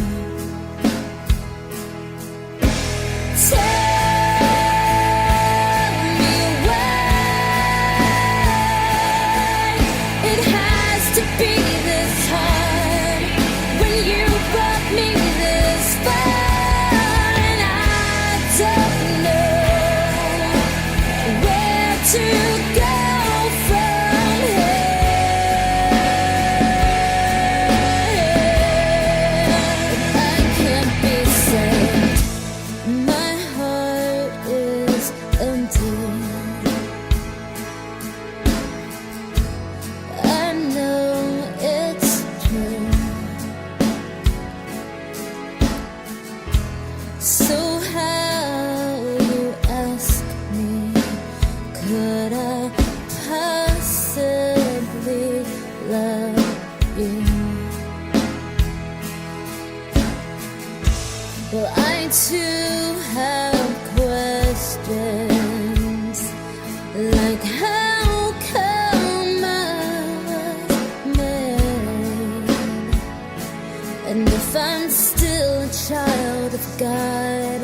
God,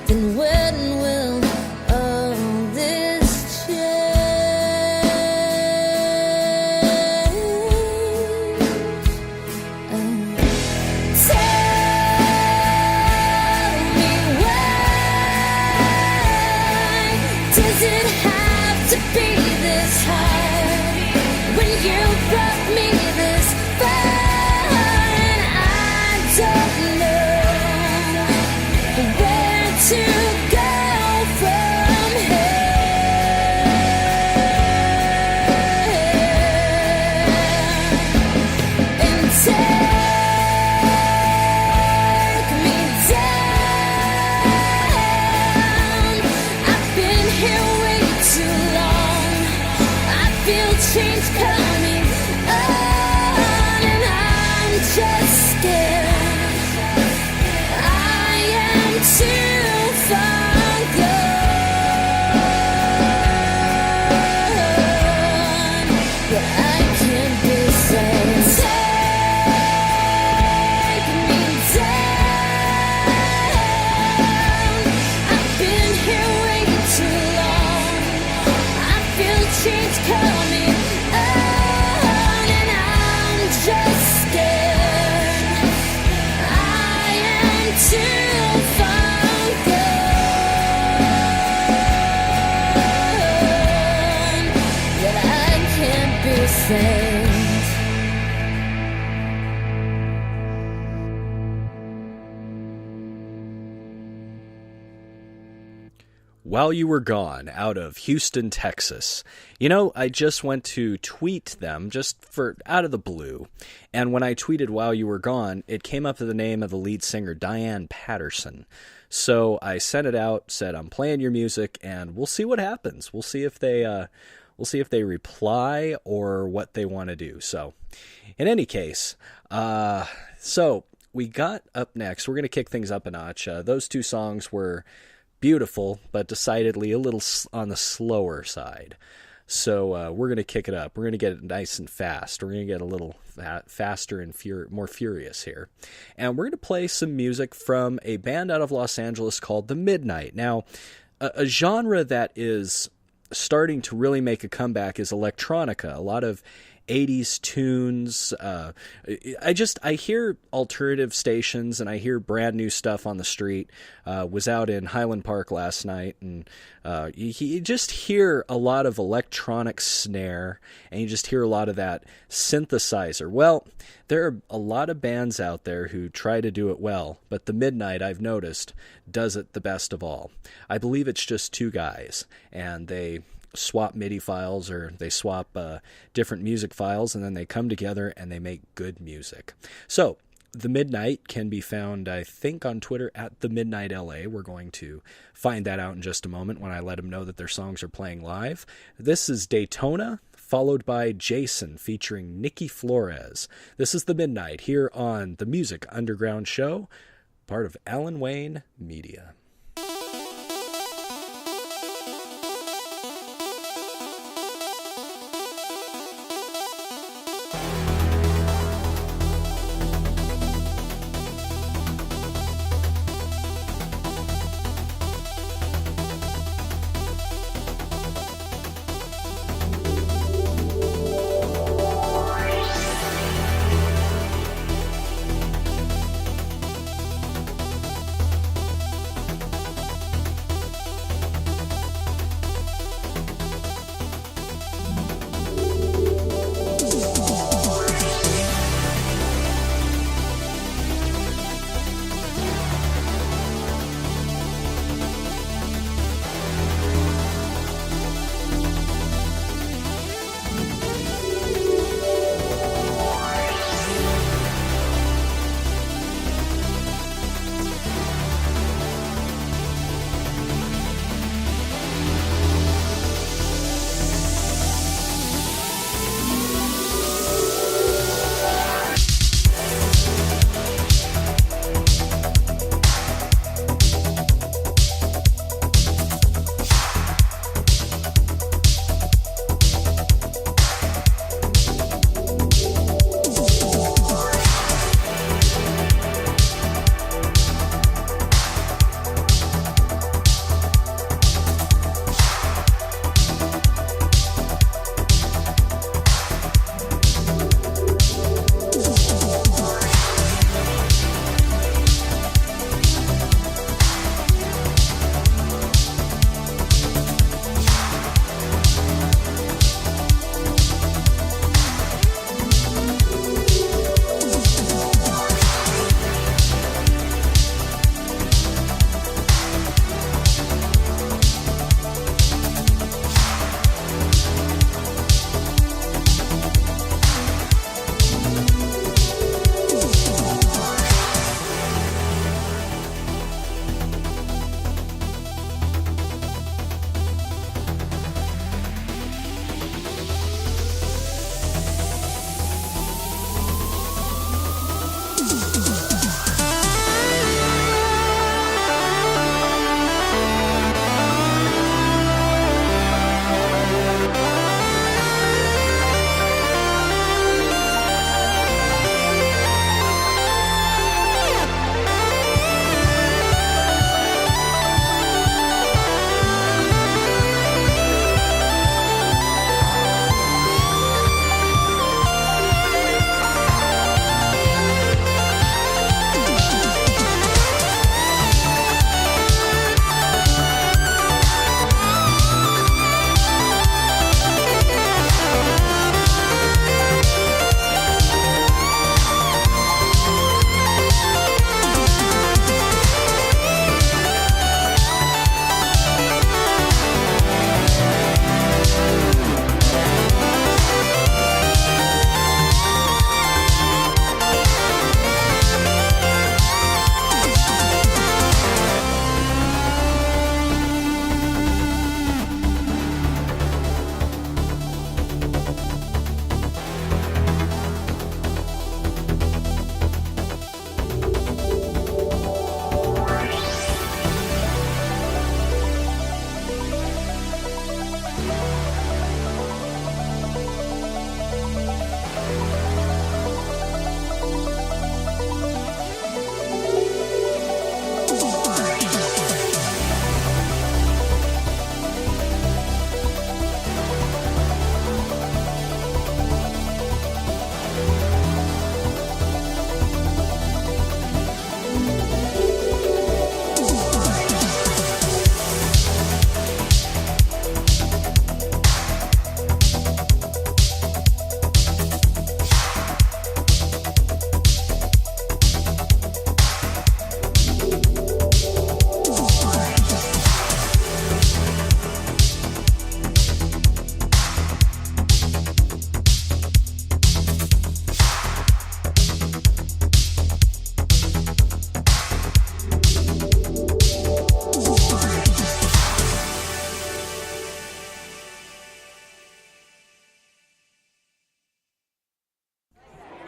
then when will all this change? Tell me why does it have to be this hard when you brought me this far, and I don't know to go from here and take me down. I've been here way too long. I feel change coming on, and I'm just scared. I am too While You Were Gone, out of Houston, Texas. You know, I just went to tweet them just for out of the blue, and when I tweeted While You Were Gone, it came up with the name of the lead singer, Diane Patterson. So I sent it out, said I'm playing your music, and we'll see what happens. We'll see if they reply or what they want to do. So, in any case, so we got up next. We're going to kick things up a notch. Those two songs were beautiful, but decidedly a little on the slower side. So we're going to kick it up. We're going to get it nice and fast. We're going to get a little faster and more furious here. And we're going to play some music from a band out of Los Angeles called The Midnight. Now, a genre that is starting to really make a comeback is electronica. A lot of 80s tunes. I hear alternative stations and I hear brand new stuff on the street. Was out in Highland Park last night, and you just hear a lot of electronic snare, and you just hear a lot of that synthesizer. Well, there are a lot of bands out there who try to do it well, but The Midnight, I've noticed, does it the best of all. I believe it's just two guys, and they swap MIDI files, or they swap different music files, and then they come together and they make good music. So The Midnight can be found, I think, on Twitter at The Midnight LA. We're going to find that out in just a moment when I let them know that their songs are playing live. This is Daytona, followed by Jason featuring Nikki Flores. This is The Midnight here on the Music Underground Show, part of Alan Wayne Media.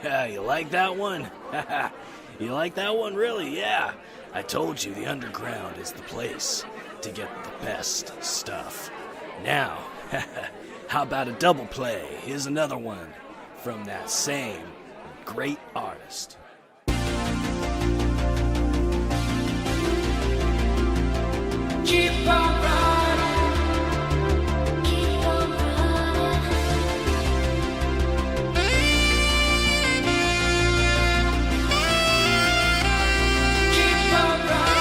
Yeah, you like that one? You like that one, really? Yeah. I told you the underground is the place to get the best stuff. Now, how about a double play? Here's another one from that same great artist. Keep on running. Keep on running. Keep on running.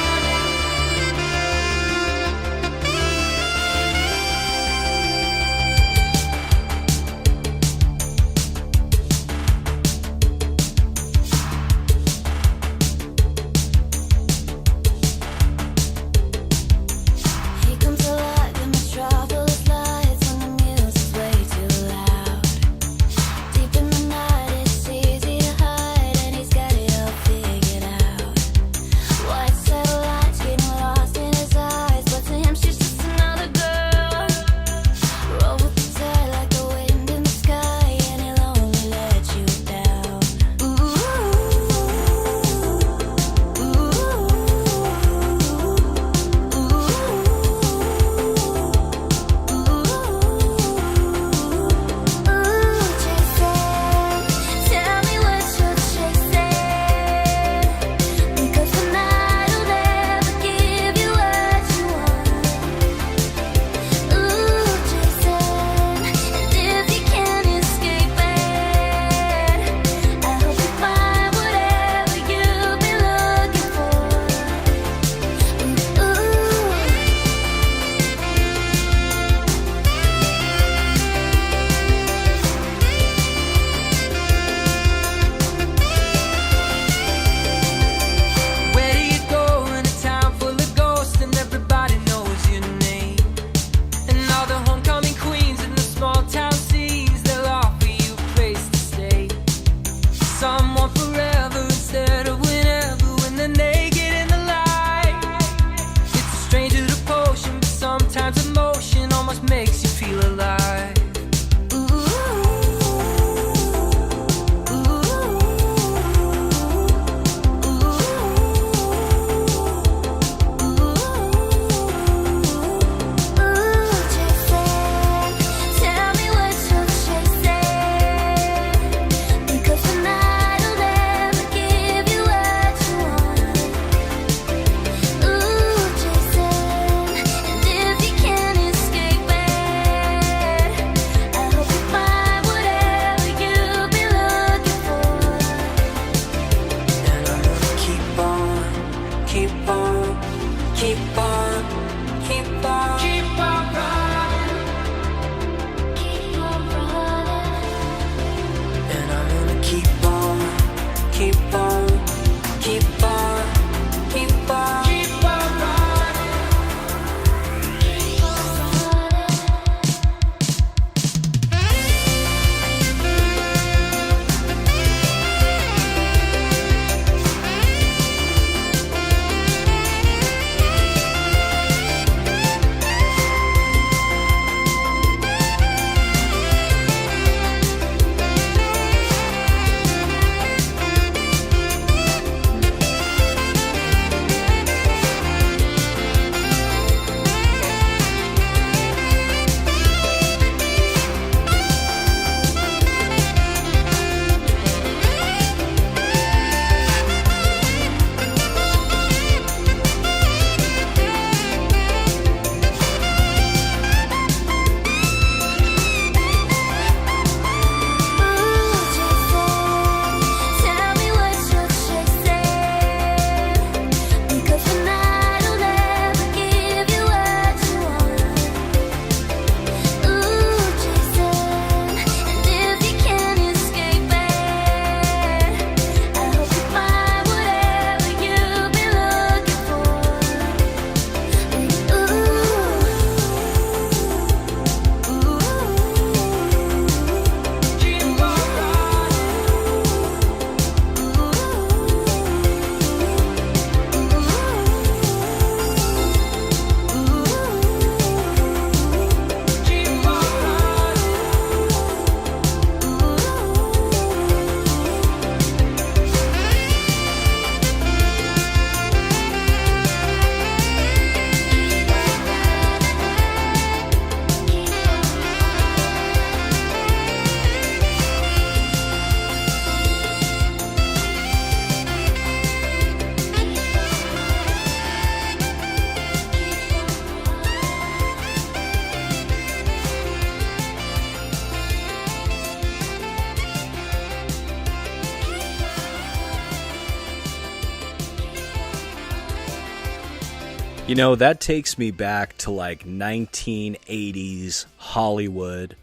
You know, that takes me back to like 1980s Hollywood,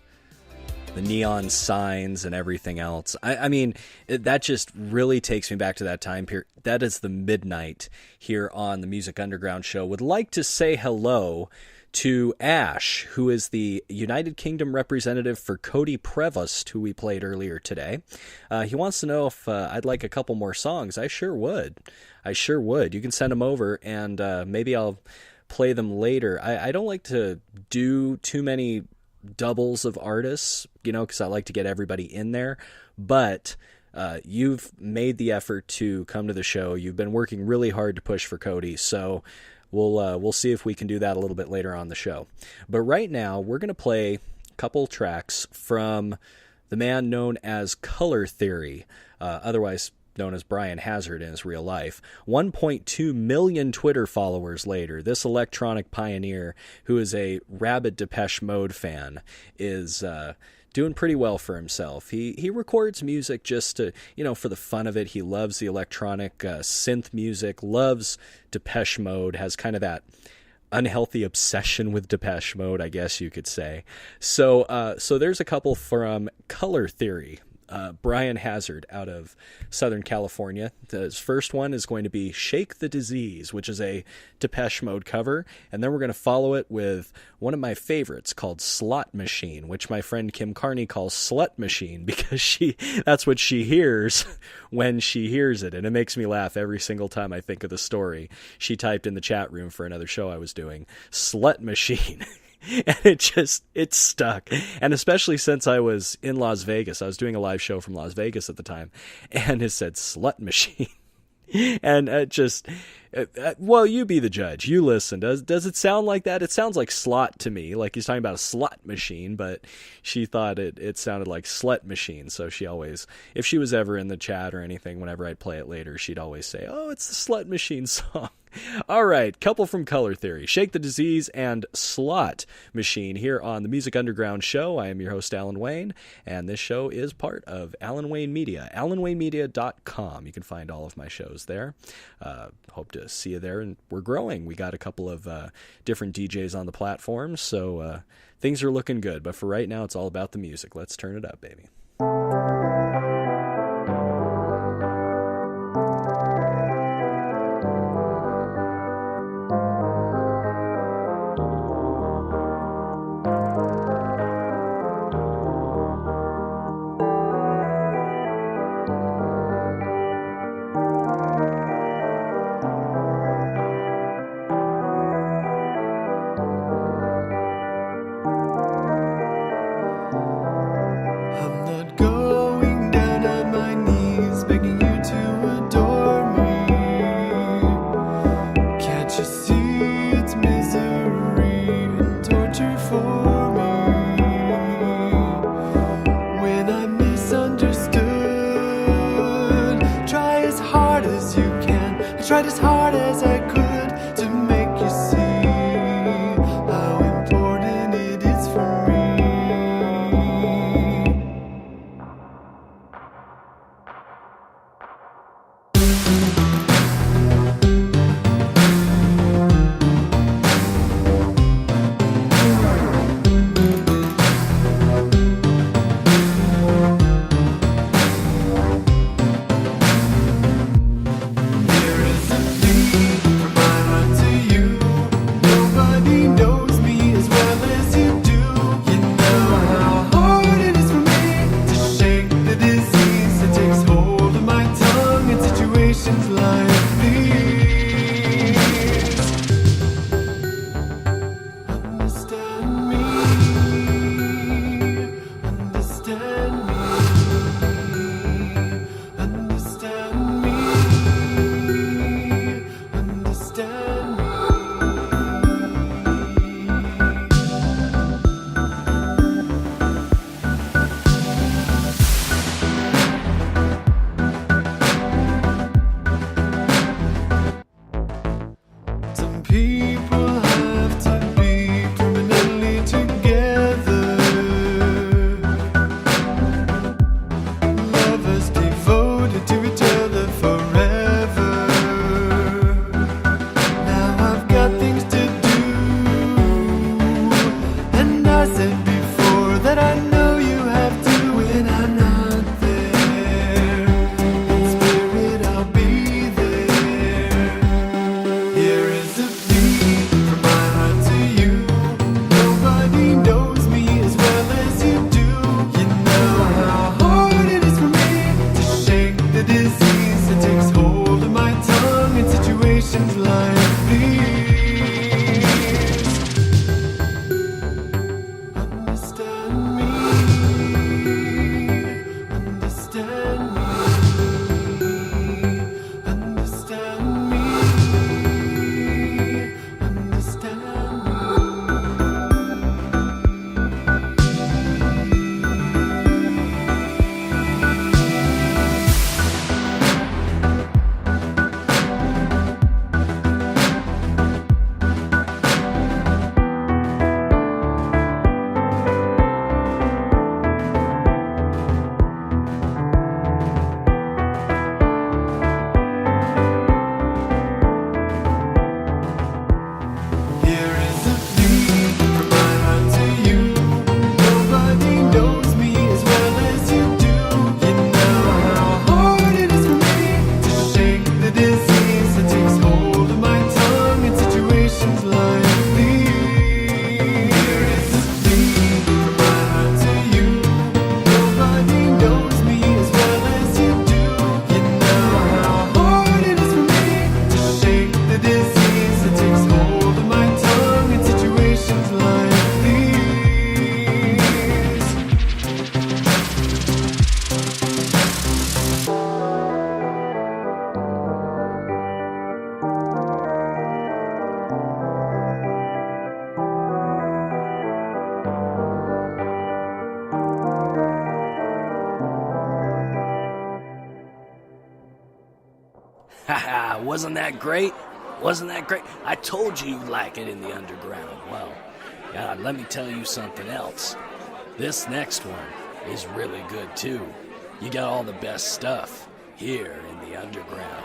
the neon signs and everything else. I mean, that just really takes me back to that time period. That is the midnight here on the Music Underground show. Would like to say hello to Ash, who is the United Kingdom representative for Codie Prevost, who we played earlier today. He wants to know if I'd like a couple more songs. I sure would. You can send them over, and maybe I'll play them later. I don't like to do too many doubles of artists, you know, because I like to get everybody in there. But you've made the effort to come to the show. You've been working really hard to push for Codie, so we'll see if we can do that a little bit later on the show. But right now, we're going to play a couple tracks from the man known as Color Theory, otherwise known as Brian Hazard in his real life. 1.2 million Twitter followers later, this electronic pioneer, who is a rabid Depeche Mode fan, is doing pretty well for himself. He records music just to, you know, for the fun of it. He loves the electronic synth music, loves Depeche Mode, has kind of that unhealthy obsession with Depeche Mode, I guess you could say. So there's a couple from Color Theory. Brian Hazard out of Southern California. His first one is going to be Shake the Disease, which is a Depeche Mode cover. And then we're going to follow it with one of my favorites called Slot Machine, which my friend Kim Carney calls Slut Machine because that's what she hears when she hears it. And it makes me laugh every single time I think of the story. She typed in the chat room for another show I was doing, Slut Machine. And it stuck. And especially since I was in Las Vegas, I was doing a live show from Las Vegas at the time, and it said Slut Machine. And well, you be the judge. You listen. Does it sound like that? It sounds like slot to me, like he's talking about a slot machine, but she thought it sounded like slut machine. So she always, if she was ever in the chat or anything, whenever I'd play it later, she'd always say, oh, it's the Slut Machine song. All right, couple from Color Theory, Shake the Disease and Slot Machine here on the Music Underground show. I am your host, Alan Wayne, and this show is part of Alan Wayne Media, alanwaynemedia.com. You can find all of my shows there. Hope to see you there, and we're growing. We got a couple of different DJs on the platform, so things are looking good. But for right now, it's all about the music. Let's turn it up, baby. Tried as hard as I could to make you see how important it is for me. There is a Wasn't that great? Wasn't that great? I told you you'd like it in the underground. Well, God, let me tell you something else. This next one is really good too. You got all the best stuff here in the underground.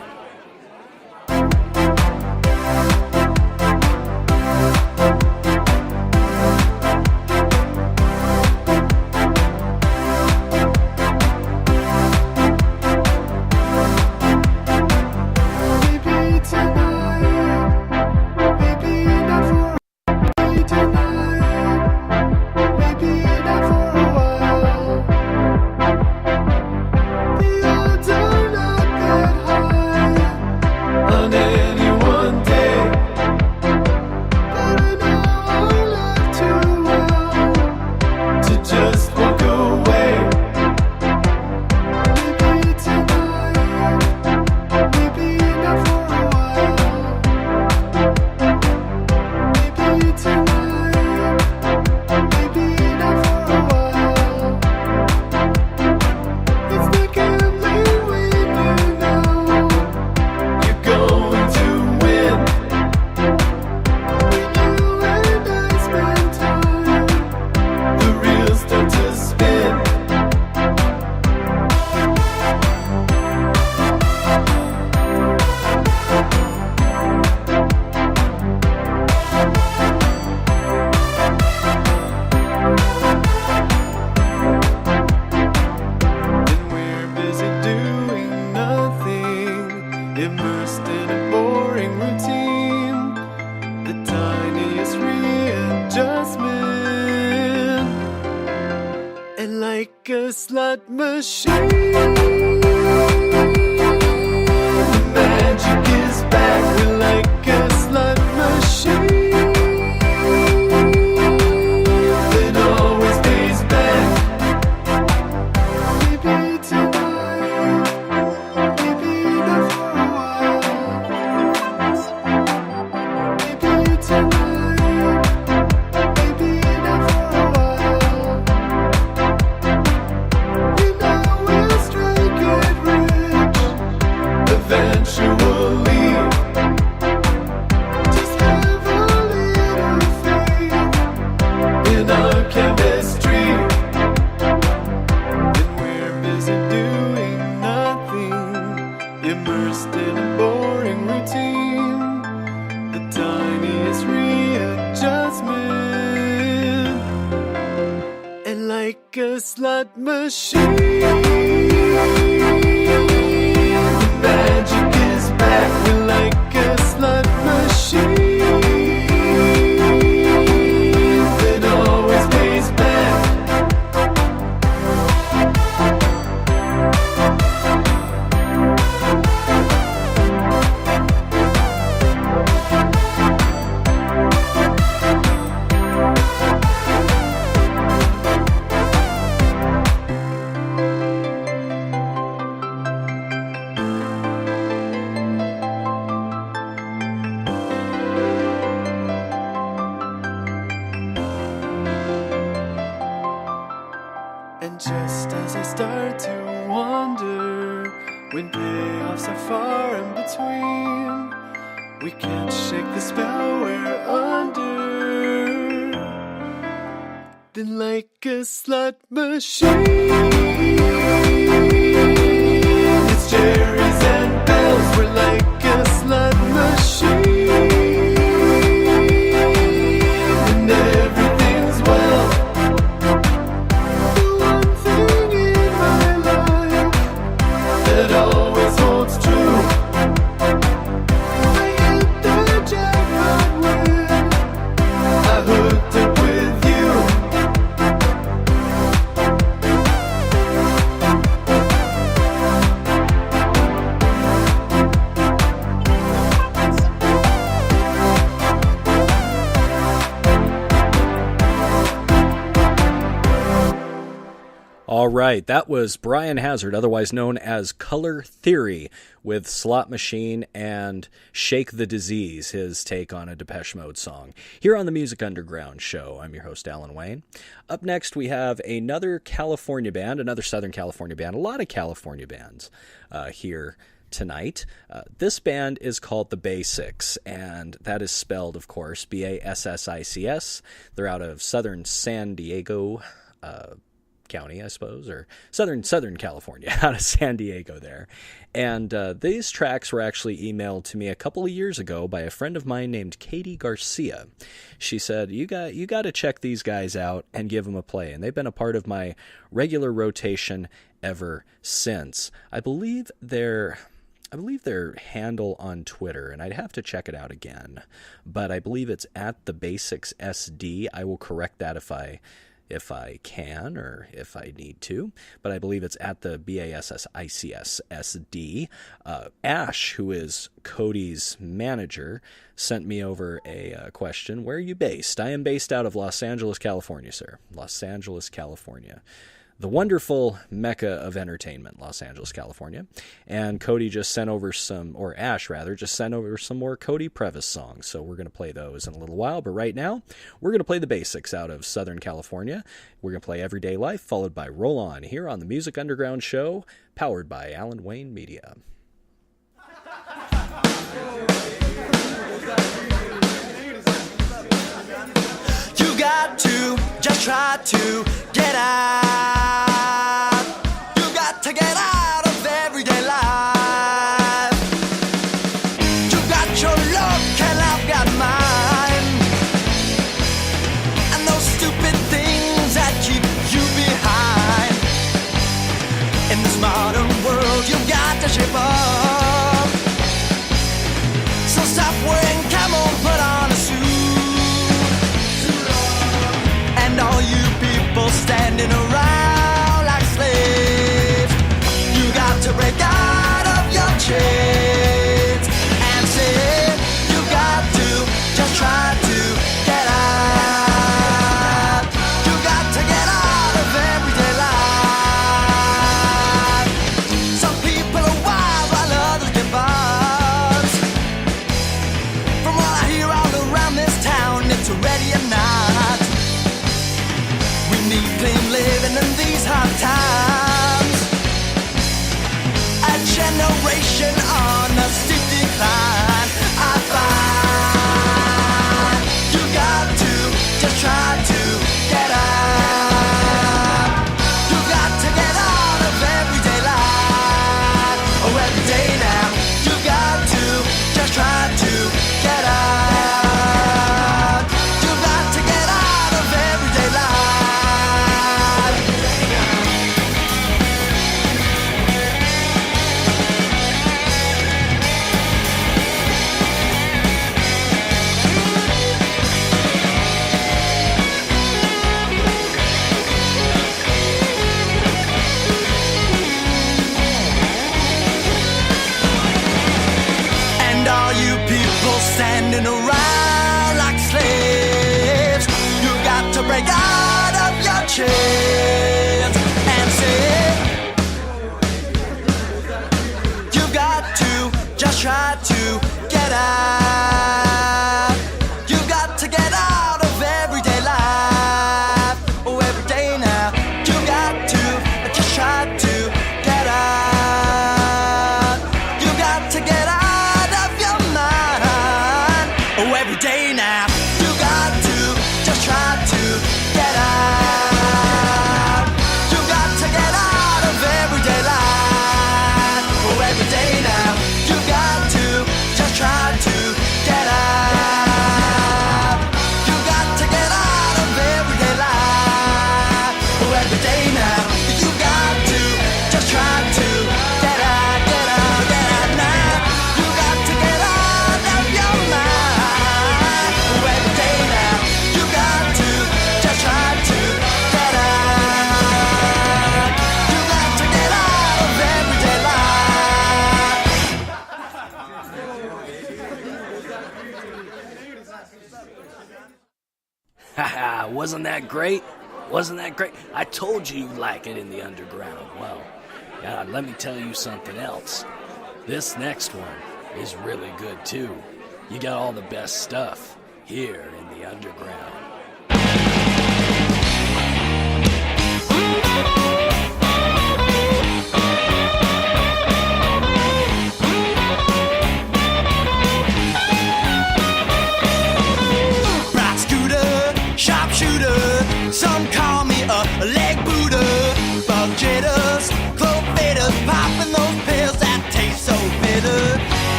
Right, that was Brian Hazard, otherwise known as Color Theory, with Slot Machine and Shake the Disease, his take on a Depeche Mode song. Here on the Music Underground show, I'm your host, Alan Wayne. Up next, we have another California band, another Southern California band, a lot of California bands here tonight. This band is called the Bassics, and that is spelled, of course, Bassics. They're out of southern San Diego County, I suppose, or southern California, out of San Diego there. And these tracks were actually emailed to me a couple of years ago by a friend of mine named Codie Garcia. She said, you got to check these guys out and give them a play. And they've been a part of my regular rotation ever since. I believe their handle on Twitter, and I'd have to check it out again, but I believe it's at the Bassics SD. I will correct that if I can or if I need to, but I believe it's at the Bassics SD. Ash, who is Codie's manager, sent me over a question. Where are you based? I am based out of Los Angeles, California, sir. Los Angeles, California. The wonderful mecca of entertainment, Los Angeles, California. And Codie just sent over Ash just sent over some more Codie Prevost songs. So we're going to play those in a little while. But right now, we're going to play the Bassics out of Southern California. We're going to play Everyday Life, followed by Roll On, here on the Music Underground Show, powered by Alan Wayne Media. You got to just try to get out. You got to get out of everyday life. You got your look and I've got mine. And those stupid things that keep you behind. In this modern world, you got to shape up. So stop wearing camo, put on a suit. And all you people standing around like slaves, you got to break out of your chains and say, you got to just try to get out. You got to get out of everyday life. Some people are wild while others get bugs. From what I hear all around this town, it's ready or not. We need clean living in these hard times. A generation on a steep decline. I find you got to just try to get out. You got to get out of everyday life. Oh, every day now. You got to just try to get out. You got to get out of everyday life. And all you people standing around like slaves, you got to break out of your chains and say, you got to just try to get out. You got to get out of everyday life. Oh, every day now. You got to just try to get out. You got to get out of your mind. Oh, every day now. You got to just try to get out. You got to get out of everyday life. Oh, every day now. You got to just try to get out. You got to get out of everyday life. Oh, every day now. You got to just try to get out, get out, get out now. You got to get out of your mind. Oh, every day now. You got to just try to get out. You got to get out of everyday life. Haha, wasn't that great? Wasn't that great? I told you you'd like it in the underground. Well, let me tell you something else. This next one is really good too. You got all the best stuff here in the underground.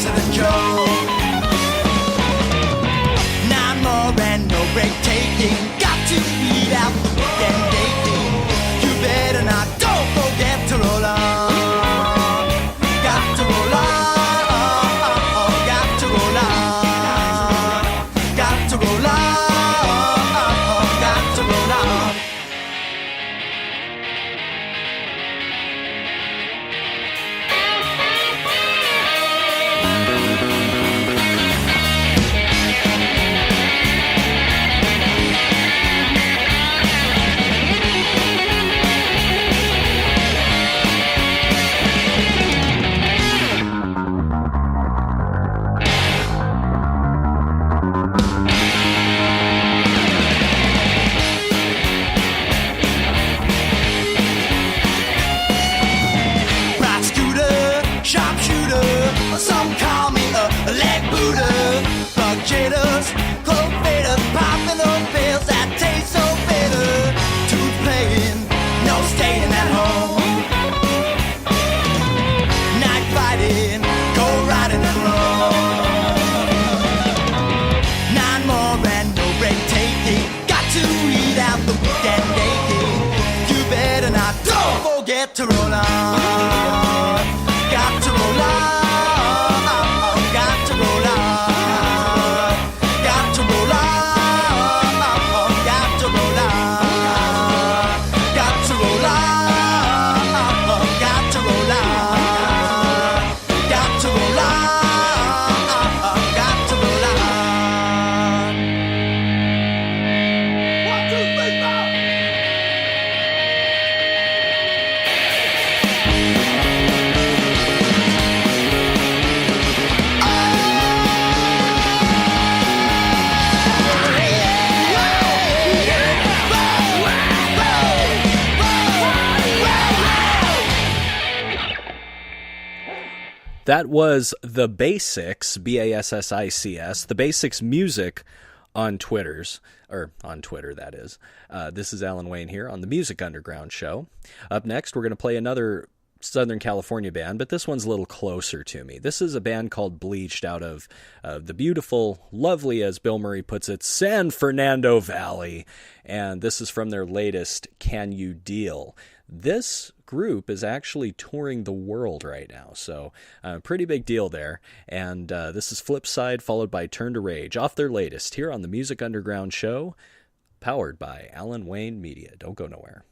President Joe. 9 more and no break taking. Got to eat out the weekend dating. You better not, don't forget to roll on. Got to roll on. Got to roll on. Got to roll on. Got to roll on. Some call me a leg booter. Bug jitters, cloak faders, popping those pills that taste so bitter. Tooth playing, no staying at home. Night fighting, go riding alone. 9 more and no break taking. Got to eat out the weekend dating. You better not, don't forget to roll on. Got to roll on. That was the Bassics, Bassics, the Bassics music on Twitter, that is. This is Alan Wayne here on the Music Underground show. Up next, we're going to play another Southern California band, but this one's a little closer to me. This is a band called Bleached out of the beautiful, lovely, as Bill Murray puts it, San Fernando Valley. And this is from their latest Can You Deal? This group is actually touring the world right now, so pretty big deal there. And this is Flipside, followed by Turn to Rage, off their latest, here on the Music Underground show, powered by Alan Wayne Media. Don't go nowhere.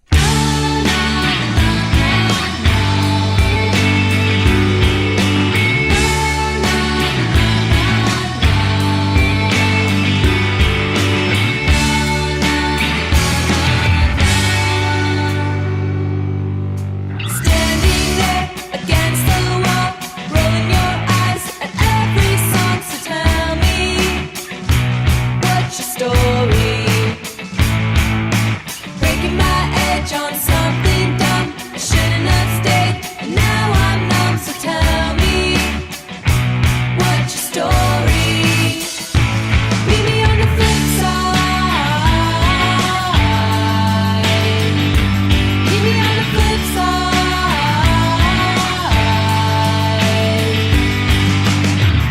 On something dumb, I shouldn't have stayed, and now I'm numb. So tell me, what's your story? Meet me on the flip side. Meet me on the flip side.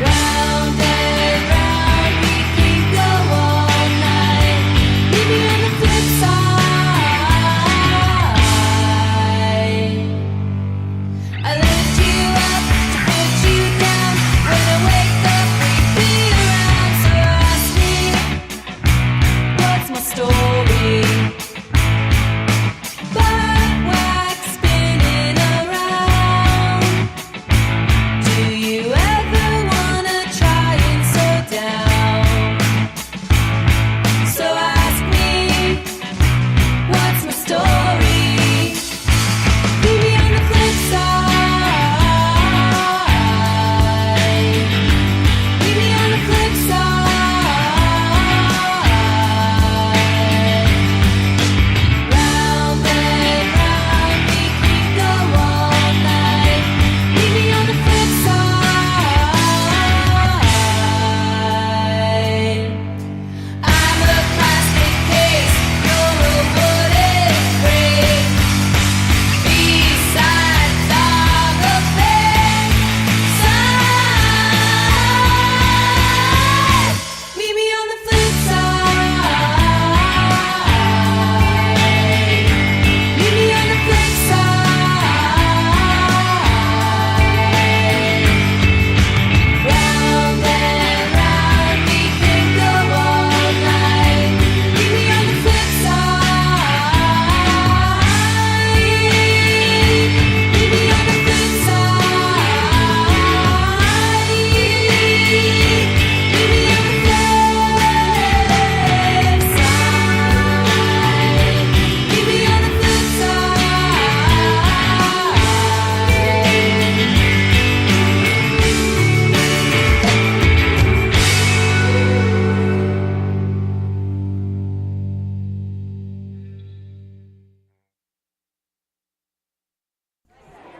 Round and round, we can go all night. Meet me on the flip side.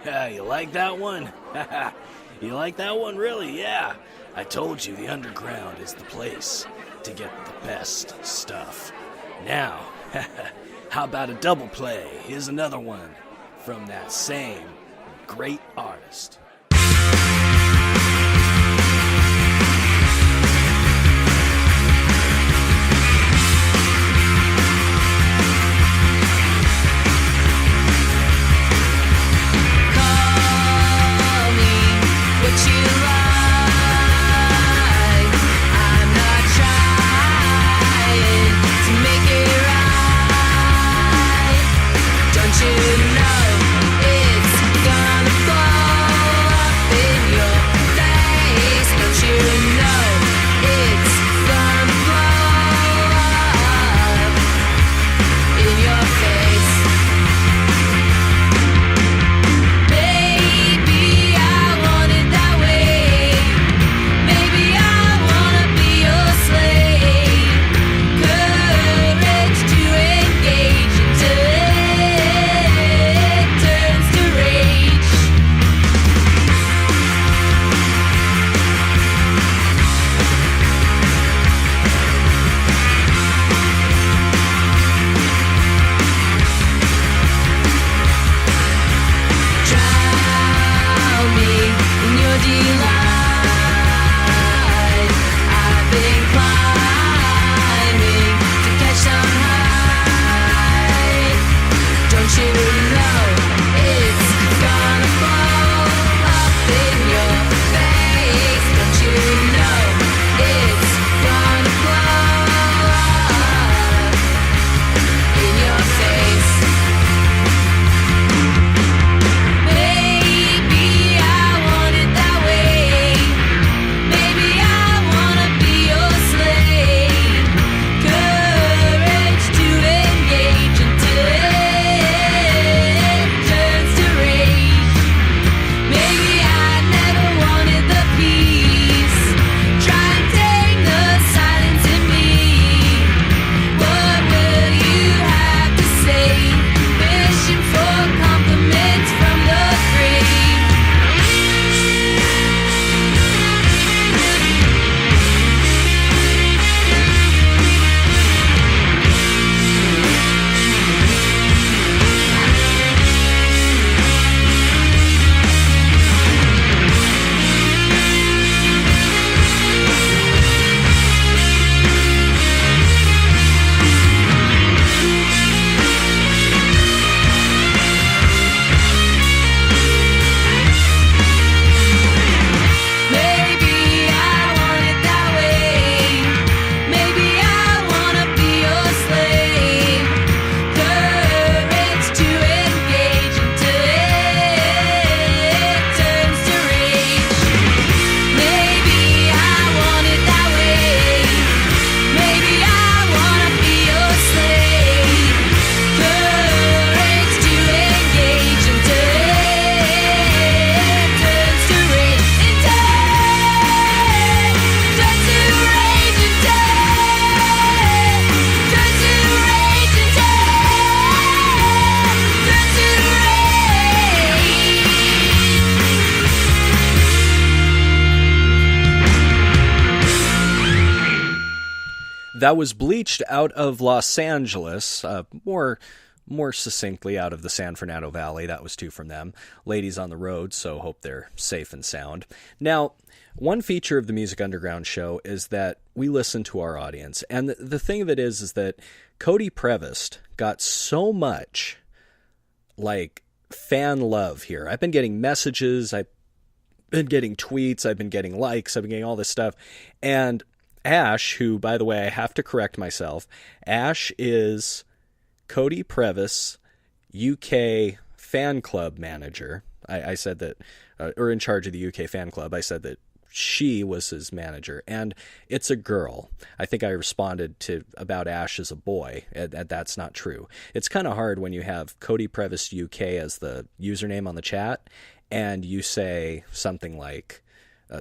Yeah, you like that one? You like that one, really? Yeah. I told you the underground is the place to get the best stuff. Now, how about a double play? Here's another one from that same great artist. That was Bleached out of Los Angeles, more succinctly out of the San Fernando Valley. That was two from them. Ladies on the road, so hope they're safe and sound. Now, one feature of the Music Underground show is that we listen to our audience. And the thing of it is that Codie Prevost got so much, fan love here. I've been getting messages, I've been getting tweets, I've been getting likes, I've been getting all this stuff. And Ash, who, by the way, I have to correct myself, Ash is Codie Prevost's UK fan club manager. I said that, or in charge of the UK fan club, I said that she was his manager, and it's a girl. I think I responded to about Ash as a boy, and that's not true. It's kind of hard when you have Codie Prevost UK as the username on the chat, and you say something like,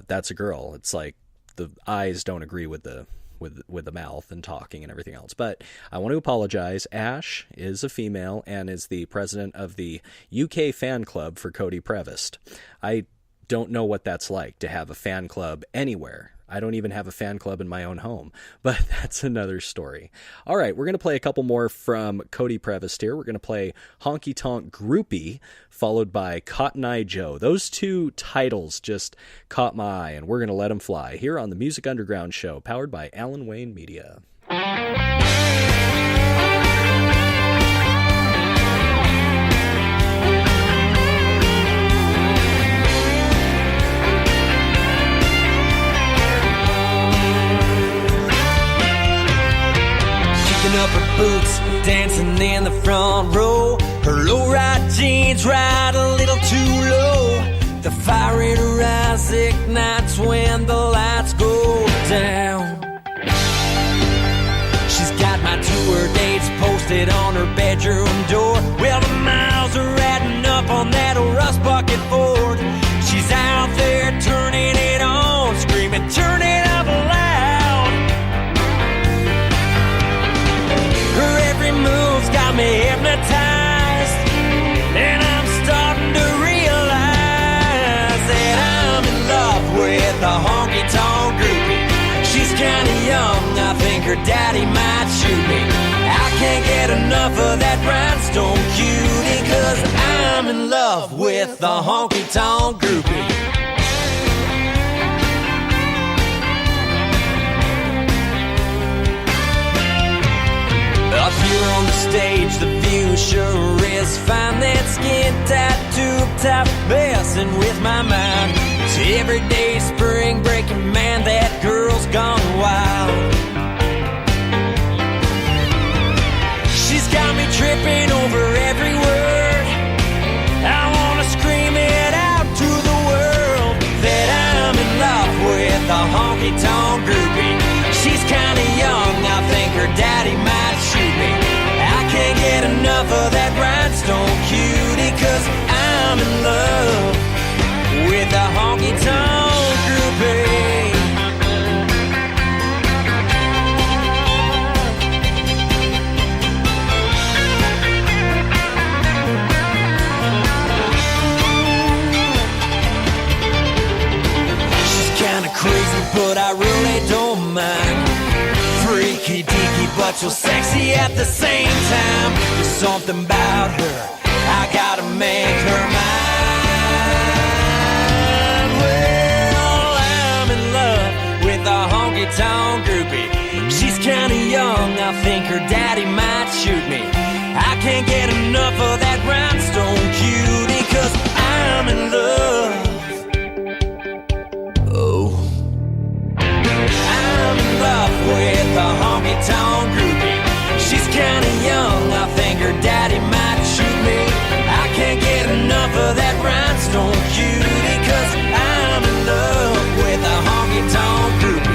that's a girl. It's like the eyes don't agree with the with the mouth and talking and everything else. But I want to apologize. Ash is a female and is the president of the UK fan club for Codie Prevost. I don't know what that's like to have a fan club anywhere. I don't even have a fan club in my own home, but that's another story. All right, we're going to play a couple more from Codie Prevost here. We're going to play Honky Tonk Groupie, followed by Cotton Eye Joe. Those two titles just caught my eye, and we're going to let them fly here on the Music Underground Show, powered by Alan Wayne Media. Up her boots, dancing in the front row. Her low-ride jeans ride a little too low. The fire in her eyes ignites when the lights go down. She's got my tour dates posted on her bedroom door. Well, the miles are adding up on that rust bucket Ford. She's out there turning it on, screaming, turn it up loud. Her every move's got me hypnotized, and I'm starting to realize that I'm in love with a honky-tonk groupie. She's kinda young, I think her daddy might shoot me. I can't get enough of that rhinestone cutie, 'cause I'm in love with a honky-tonk groupie. Up here on the stage, the view sure is fine. That skin tattoo top messing with my mind. It's everyday spring breaking, man, that girl's gone wild. She's got me tripping over every word. I wanna scream it out to the world that I'm in love with a honky-tonk groupie. She's kinda young, I think her daddy might shoot me. I can't get enough of that rhinestone cutie, 'cause I'm in love with a honky-tonk groupie. She's kinda crazy, but I really don't mind. Freaky deaky, but you're sexy at the same time. There's something about her, I gotta make her mine. Well, I'm in love with a honky-tonk groupie. She's kinda young, I think her daddy might shoot me. I can't get enough of that rhinestone cutie, 'cause I'm in love. I'm in love with a honky-tonk groupie. She's kinda young, I think her daddy might shoot me. I can't get enough of that rhinestone cutie, 'cause I'm in love with a honky-tonk groupie.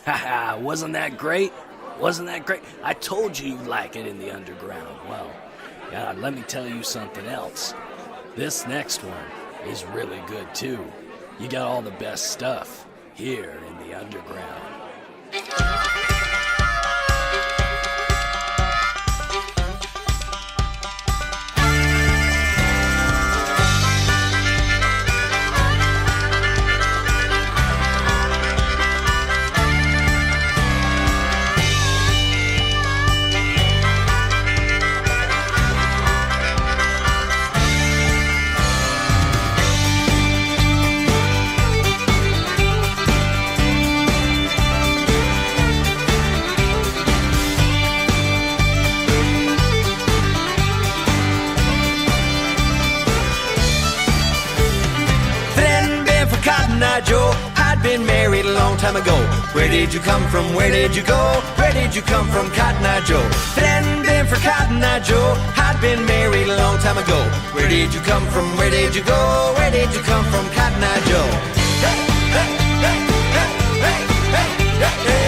Haha, wasn't that great? Wasn't that great? I told you you'd like it in the underground. Well, God, let me tell you something else. This next one is really good too. You got all the best stuff here in the underground. long time ago. Where did you come from? Where did you go? Where did you come from, Cotton Eye Joe? If it hadn't been for Cotton Eye Joe, I'd been married a long time ago. Where did you come from? Where did you go? Where did you come from, Cotton Eye Joe? Hey, hey, hey, hey, hey, hey, hey, hey.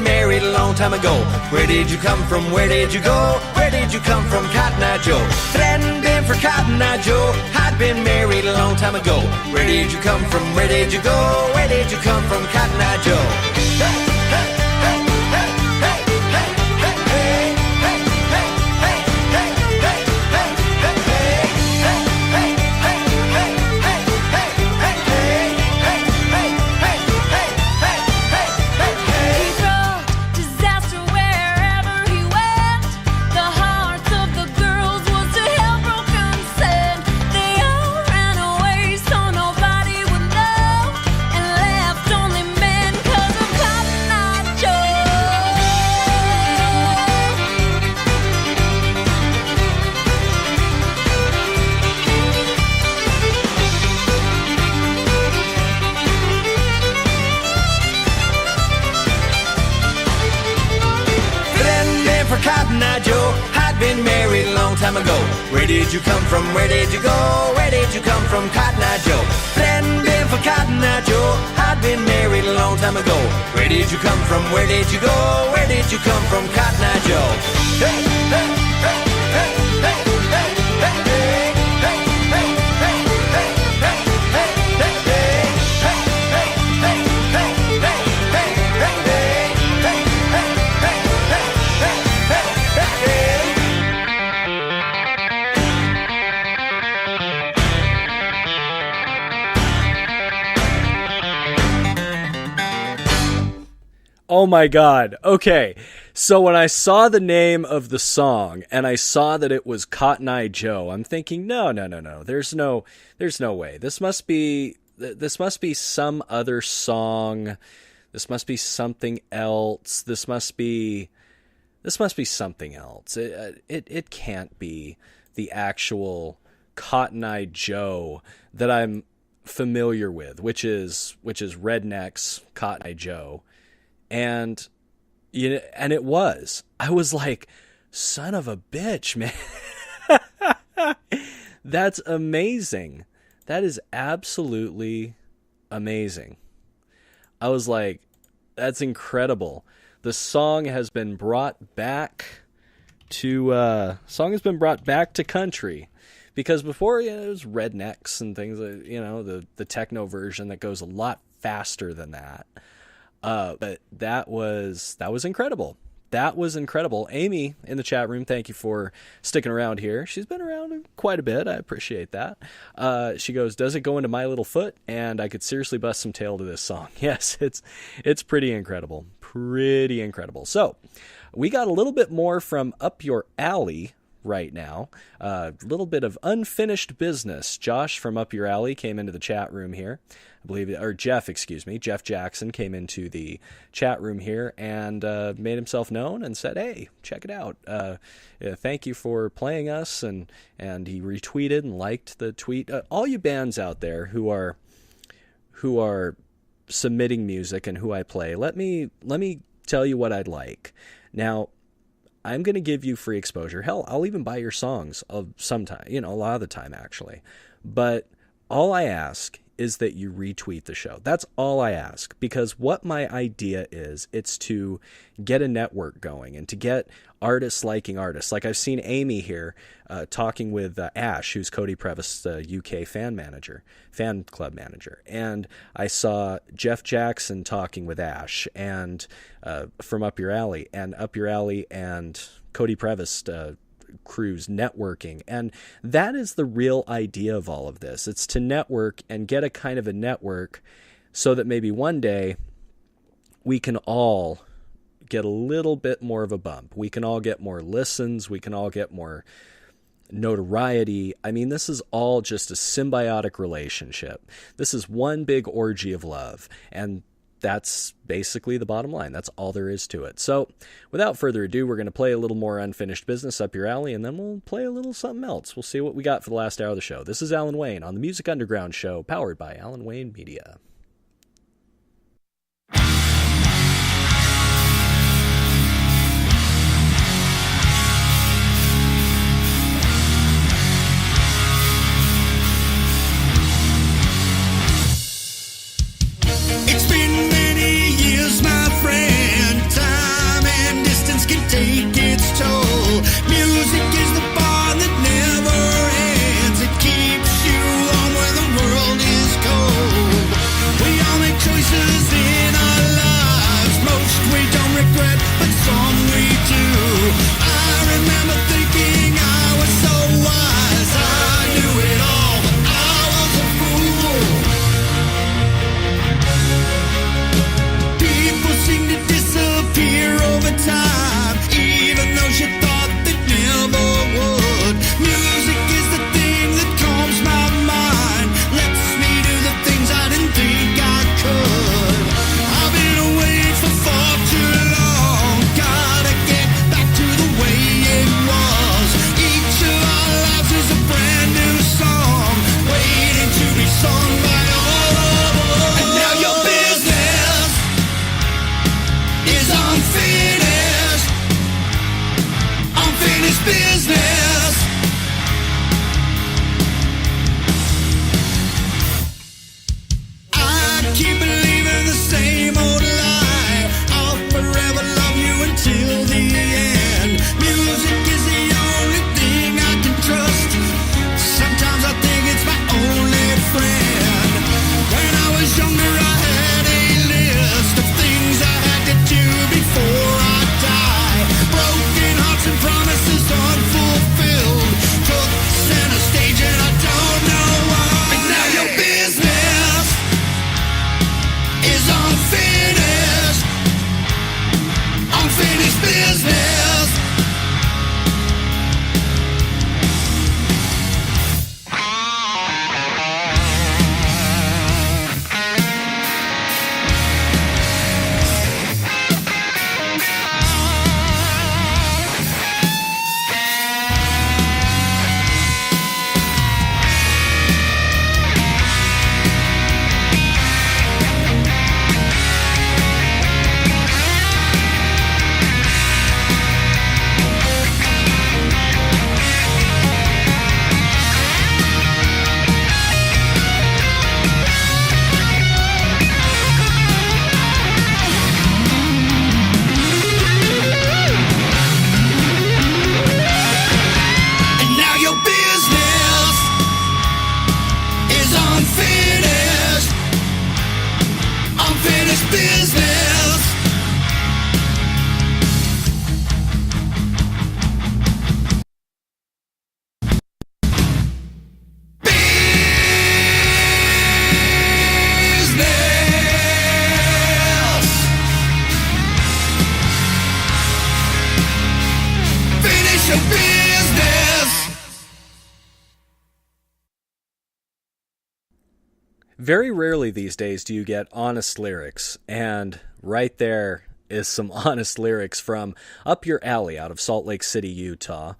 Married a long time ago. Where did you come from? Where did you go? Where did you come from, Cotton Eye Joe? If it hadn't been for Cotton Eye Joe, I'd been married a long time ago. Where did you come from? Where did you go? Where did you come from, Cotton Eye Joe? Hey, hey, hey, hey, hey, hey, hey, hey, hey, hey, hey, hey, hey, hey, time ago. Where did you come from? Where did you go? Where did you come from, Cotton Eye Joe? If it hadn't been for Cotton Eye Joe, I'd been married a long time ago. Where did you come from? Where did you go? Where did you come from, Cotton Eye Joe? Hey, hey, hey, hey, hey, hey, hey, hey, hey, hey, hey, hey, hey, hey, hey, hey, hey, hey, hey, Oh my god. Okay. So when I saw the name of the song and I saw that it was Cotton Eye Joe, I'm thinking, no. There's no way. This must be some other song. This must be something else. This must be something else. It can't be the actual Cotton Eye Joe that I'm familiar with, which is Redneck's Cotton Eye Joe. And it was. I was like, son of a bitch, man. That's amazing. That is absolutely amazing. I was like, that's incredible. The song has been brought back to country. Because before, it was Rednecks and things, the techno version that goes a lot faster than that. But that was incredible. That was incredible. Amy in the chat room, thank you for sticking around here. She's been around quite a bit. I appreciate that. She goes, does it go into My Little Foot? And I could seriously bust some tail to this song. Yes, it's pretty incredible. Pretty incredible. So we got a little bit more from Up Your Alley right now. A little bit of unfinished business. Josh from Up Your Alley came into the chat room here. I believe, or Jeff Jackson came into the chat room here and made himself known and said, hey, check it out. Thank you for playing us. And he retweeted and liked the tweet. All you bands out there who are submitting music and who I play, let me tell you what I'd like. Now, I'm going to give you free exposure. Hell, I'll even buy your songs of sometime, a lot of the time actually. But all I ask is that you retweet the show. That's all I ask, because what my idea is, it's to get a network going and to get artists liking artists. Like I've seen Amy here talking with Ash, who's Codie Prevost's UK fan club manager. And I saw Jeff Jackson talking with Ash and from Up Your Alley, and Codie Prevost crews networking. And that is the real idea of all of this. It's to network and get a kind of a network so that maybe one day we can all get a little bit more of a bump. We can all get more listens. We can all get more notoriety. I mean, this is all just a symbiotic relationship. This is one big orgy of love. And that's basically the bottom line. That's all there is to it. So without further ado, we're going to play a little more Unfinished Business Up Your Alley, and then we'll play a little something else. We'll see what we got for the last hour of the show. This is Alan Wayne on the Music Underground Show, powered by Alan Wayne Media. It's been many years, my friend. Time and distance can take its toll. Music is the bond that never ends. It keeps you warm when the world is cold. We all make choices in our lives. Most we don't regret, but some we do. I remember thinking I was so wise. I knew it all, but I was a fool. People seem to disappear over time, even those you thought that never would. Music is the thing that calms my mind, lets me do the things I didn't think I could. I've been away for far too long, gotta get back to the way it was. Each of our lives is a brand new song, waiting to be sung by all of us. And now your business is unfinished, unfinished business. I keep believing the same old lie, I'll forever love you until the end. Music is the only thing I can trust, sometimes I think it's my only friend. When I was younger I had a list of things I had to do before I die. Broken hearts and promises unfulfilled, took center stage and I don't know why. And now your business is unfinished, unfinished business. And now your business is unfinished, unfinished business. Business. Finish your business. Very rarely these days do you get honest lyrics, and right there is some honest lyrics from Up Your Alley out of Salt Lake City, Utah.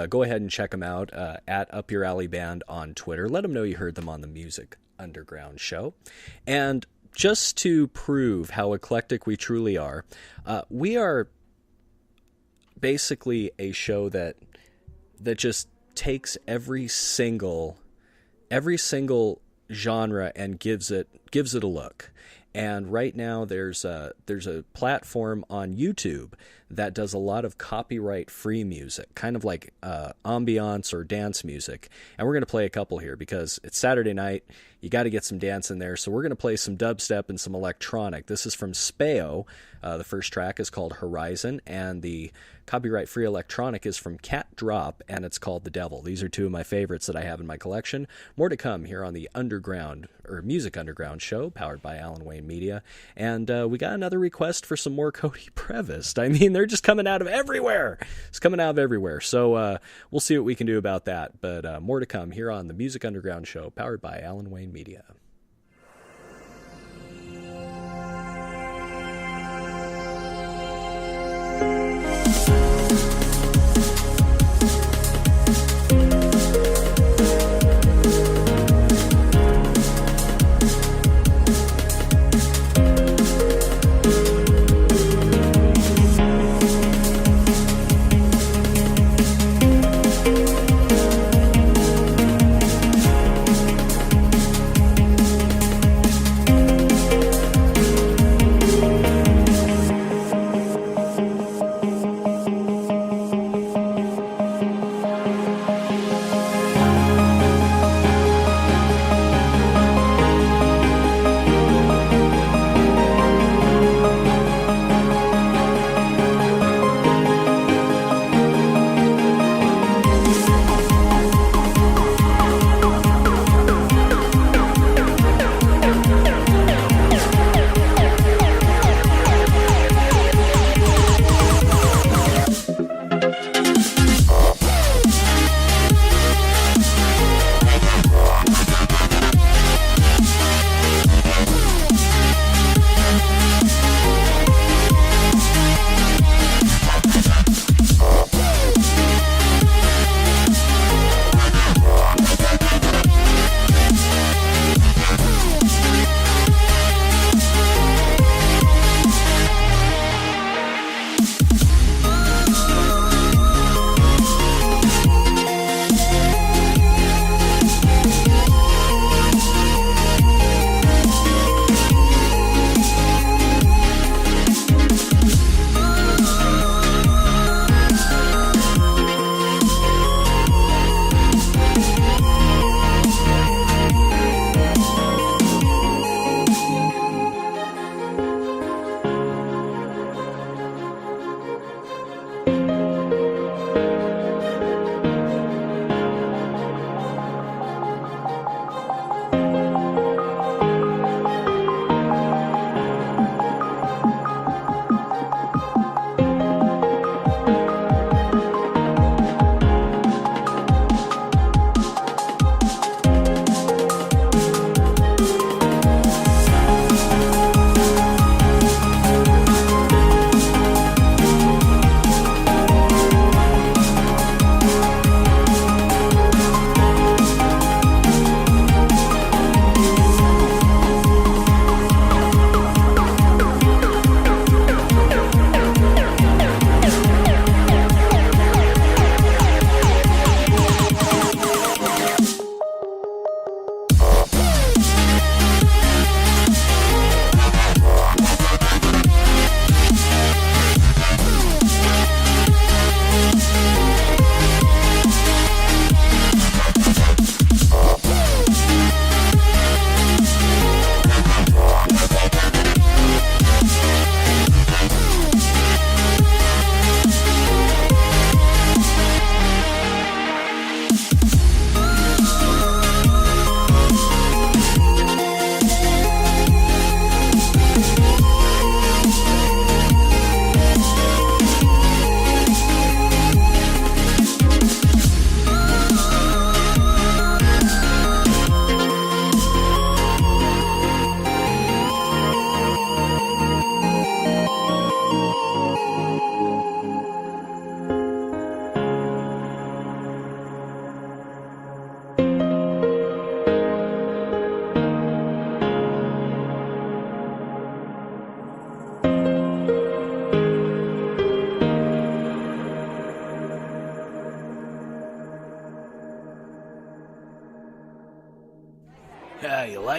Go ahead and check them out at Up Your Alley Band on Twitter. Let them know you heard them on the Music Underground Show. And just to prove how eclectic we truly are, we are basically a show that just takes every single genre and gives it a look. And right now there's a platform on YouTube that does a lot of copyright-free music, kind of like ambiance or dance music. And we're going to play a couple here because it's Saturday night. You got to get some dance in there. So we're going to play some dubstep and some electronic. This is from Speo. The first track is called Horizon, and the copyright-free electronic is from Cat Drop, and it's called The Devil. These are two of my favorites that I have in my collection. More to come here on the Music Underground show, powered by Alan Wayne Media. And we got another request for some more Codie Prevost. I mean, they're just coming out of everywhere. It's coming out of everywhere. So we'll see what we can do about that. But more to come here on the Music Underground show, powered by Alan Wayne Media.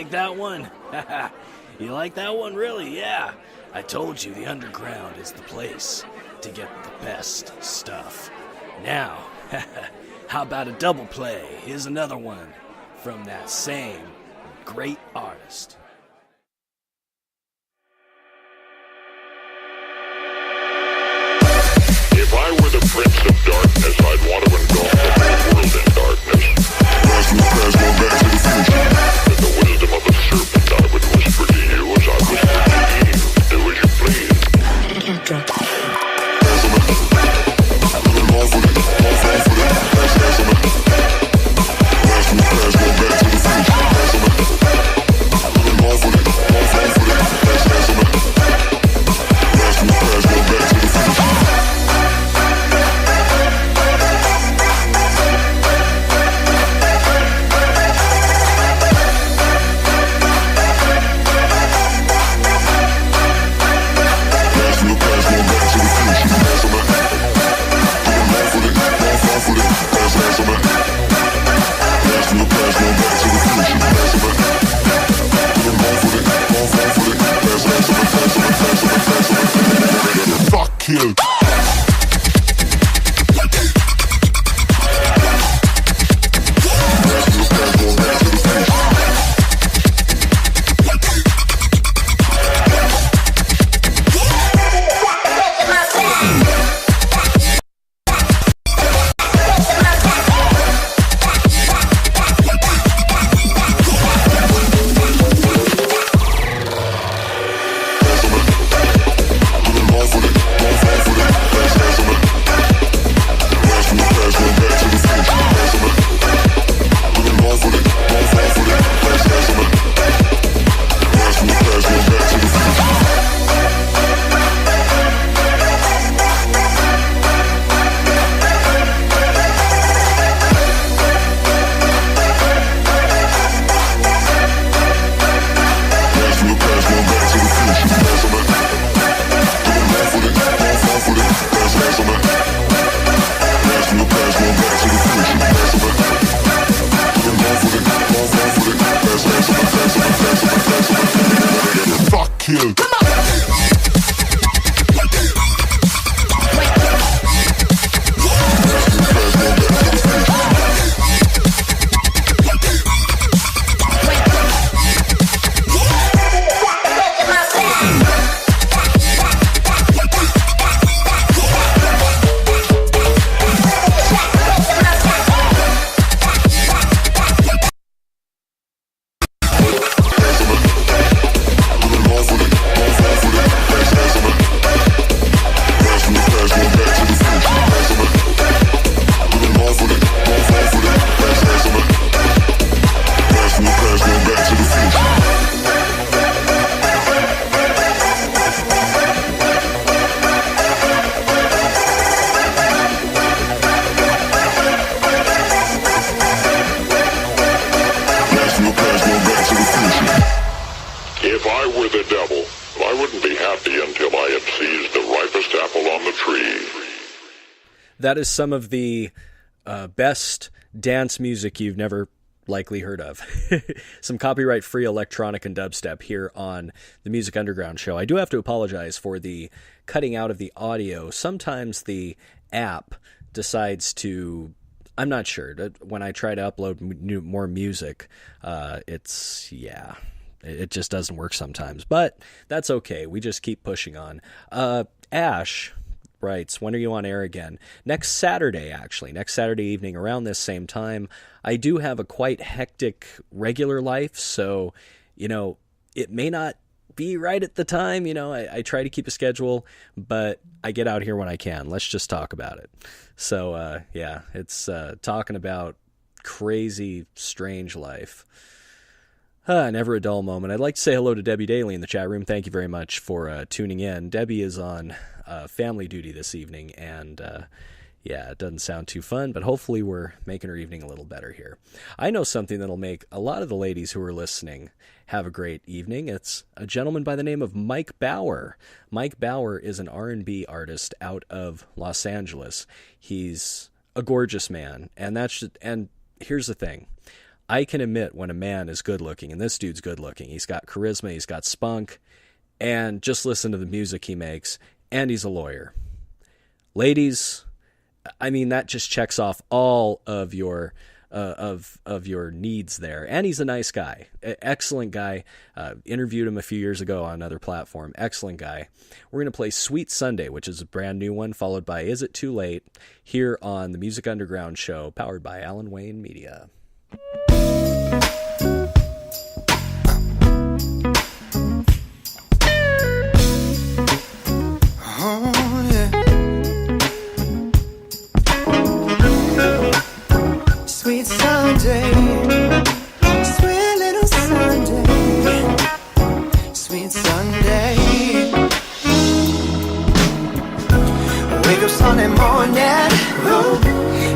like that one? You like that one, really? Yeah. I told you the underground is the place to get the best stuff. Now, how about a double play? Here's another one from that same great artist. If I were the Prince of Darkness, I'd want to engulf the whole world in darkness. In the wisdom of a serpent, I would whisper to you as I whisper to Eve. Do as you please. Kill. That is some of the best dance music you've never likely heard of. Some copyright-free electronic and dubstep here on the Music Underground show. I do have to apologize for the cutting out of the audio. Sometimes the app decides to... I'm not sure. When I try to upload more music, it just doesn't work sometimes. But that's okay. We just keep pushing on. Ash writes, when are you on air again? Next Saturday, actually. Next Saturday evening around this same time. I do have a quite hectic regular life, so, it may not be right at the time. I try to keep a schedule, but I get out here when I can. Let's just talk about it. So, it's talking about crazy, strange life. Never a dull moment. I'd like to say hello to Debbie Daly in the chat room. Thank you very much for tuning in. Debbie is on family duty this evening, and it doesn't sound too fun, but hopefully we're making her evening a little better here. I know something that'll make a lot of the ladies who are listening have a great evening. It's a gentleman by the name of Mike Bauer. Mike Bauer is an R&B artist out of Los Angeles. He's a gorgeous man, and here's the thing. I can admit when a man is good looking, and this dude's good looking. He's got charisma, he's got spunk, and just listen to the music he makes, and he's a lawyer. Ladies, I mean, that just checks off all of your your needs there. And he's a nice guy, excellent guy. Interviewed him a few years ago on another platform. Excellent guy. We're going to play Sweet Sunday, which is a brand new one, followed by Is It Too Late, here on the Music Underground Show, powered by Alan Wayne Media. Sweet Sunday, sweet little Sunday, sweet Sunday. Wake up Sunday morning, ooh,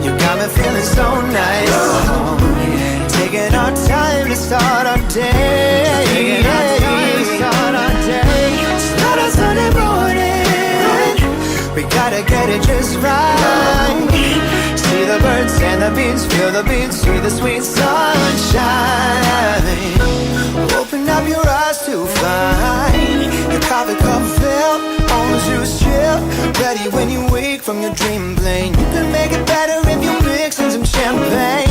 you got me feeling so nice. Oh, taking our time to start our day. Taking our time to start our day. Start our Sunday morning, we gotta get it just right. See the birds and the beans, feel the beats, see the sweet sunshine. Open up your eyes to find your coffee cup filled, orange juice chill, ready when you wake from your dream plane. You can make it better if you mix in some champagne.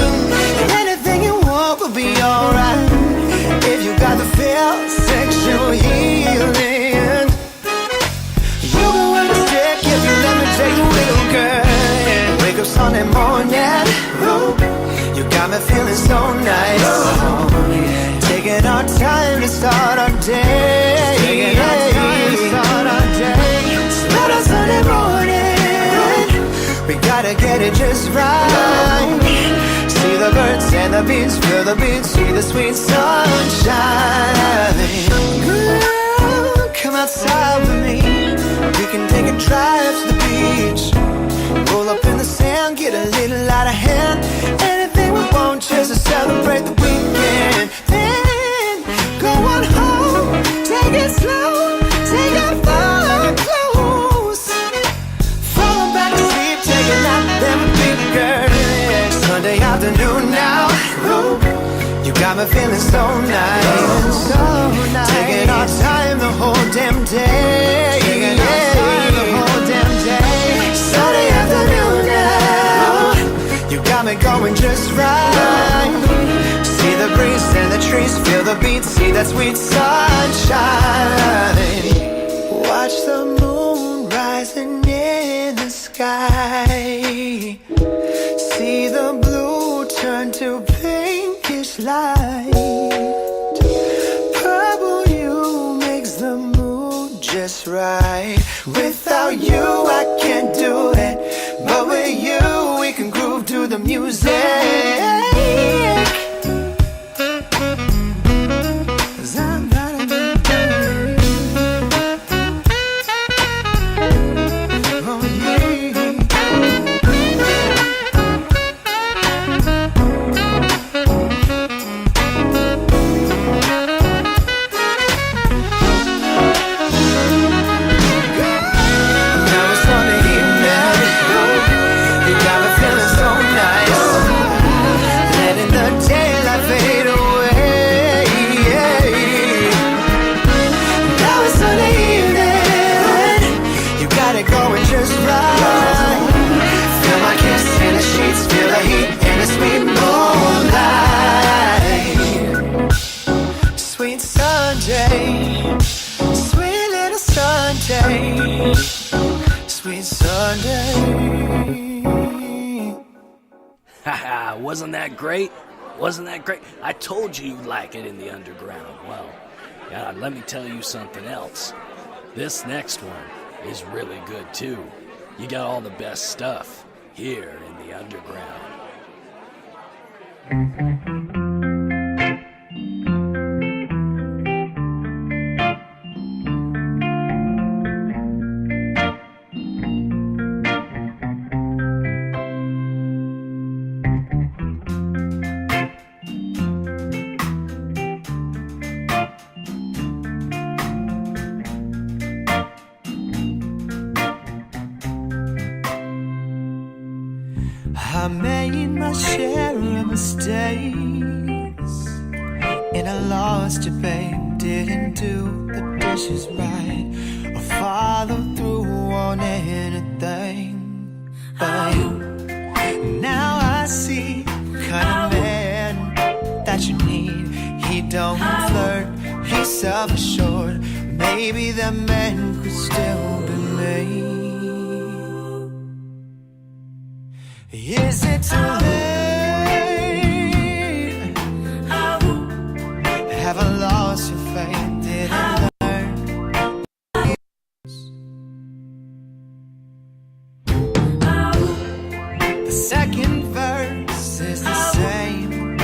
And anything you want will be alright if you got the feel, sexual healing. You can work the stick if you let me take the wheel, girl. Wake up Sunday morning, ooh, you got me feeling so nice. Oh, taking our time to start our day. Taking our time to start our day. Start our Sunday morning, we gotta get it just right. See the birds and the beans, feel the beats, see the sweet sunshine. Girl, come outside with me, we can take a drive to the beach. Roll up in the sand, get a little out of hand. Anything we want just to celebrate the weekend. Then go on home, take it slow, take off all our clothes. Falling back to sleep, taking out them big girls. Sunday afternoon now, ooh, you got me feeling so nice. So nice. Taking our time the whole damn day. Taking our time the whole damn day. Sunday afternoon now, you got me going just right. See the breeze and the trees, feel the beat, see that sweet sunshine. Watch the moon rising in the sky. See the blue turn to pinkish light. Purple hue makes the mood just right. Without you I can't do it, but with you we can groove to the music. Wasn't that great? Wasn't that great? I told you you'd like it in the underground. Well, yeah, let me tell you something else. This next one is really good too. You got all the best stuff here in the underground. I made my share of mistakes. And I lost you, babe. Didn't do the dishes right or follow through on anything. But now I see kind of man that you need. He don't flirt, he's self-assured. Maybe that man could still be me. Is it too late? Have I lost your faith? Did I learn? The second verse is the same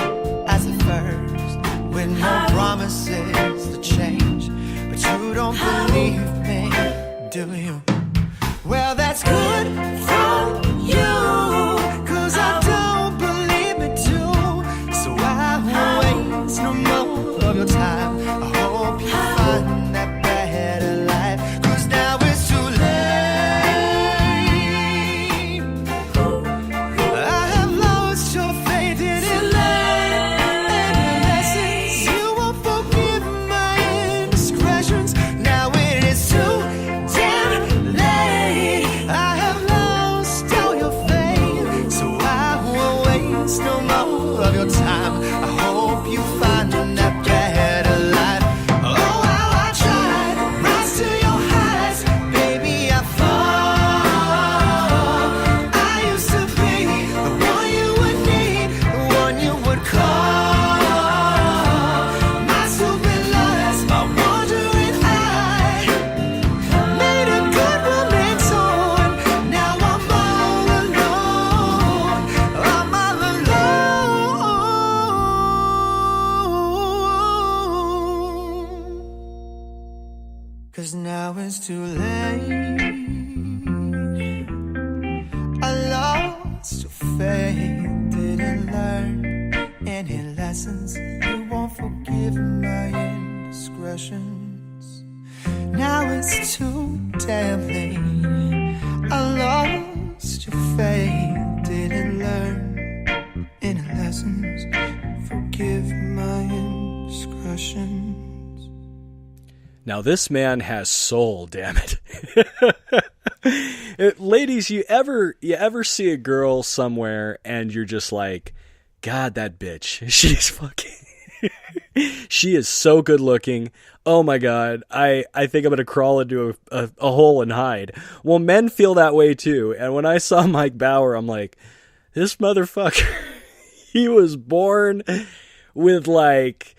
as the first, with no promises to change. But you don't believe me, do you? Well, that's good for you, 'cause I don't believe it too. So I won't waste no more of your time. I hope you find that better life, 'cause now it's too late. I have lost your faith in it. Lessons you won't forgive my indiscretions. Now it is too damn late. I have lost all your faith, so I won't waste no more of your time. I hope you find that better life. Oh, how I tried, rise to your heights, baby, I fall. I used to be the one you would need, the one you would call. My stupid lies, my wandering eye made a good woman torn. Now I'm all alone. I'm all alone. 'Cause now it's too late. I lost your faith, didn't learn any lessons. You won't forgive my indiscretions. Now it's too damn late. I lost your faith, didn't learn any lessons. Forgive my indiscretions. Now this man has soul, damn it. Ladies, you ever see a girl somewhere and you're just like, God, that bitch, she's fucking she is so good looking. Oh my God, I think I'm gonna crawl into a hole and hide. Well, men feel that way too. And when I saw Mike Bauer, I'm like, this motherfucker, he was born with like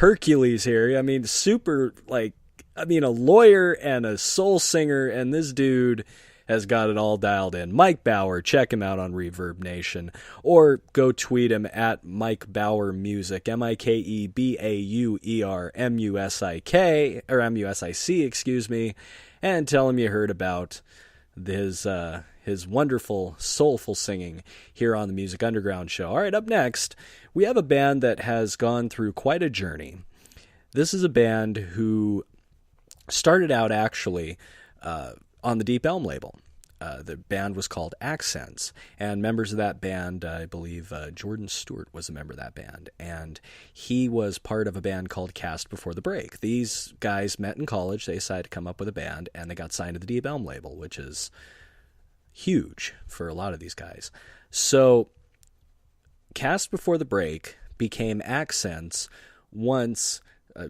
Hercules here. I mean, super, a lawyer and a soul singer, and this dude has got it all dialed in. Mike Bauer, check him out on Reverb Nation, or go tweet him at Mike Bauer Music, MikeBauer MUSIK, or MUSIC, excuse me, and tell him you heard about his wonderful, soulful singing here on the Music Underground show. All right, up next, we have a band that has gone through quite a journey. This is a band who started out actually on the Deep Elm label. The band was called Accents, and members of that band, I believe Jordan Stewart was a member of that band, and he was part of a band called Cast Before the Break. These guys met in college, they decided to come up with a band, and they got signed to the Deep Elm label, which is huge for a lot of these guys. So Cast Before the Break became Accents once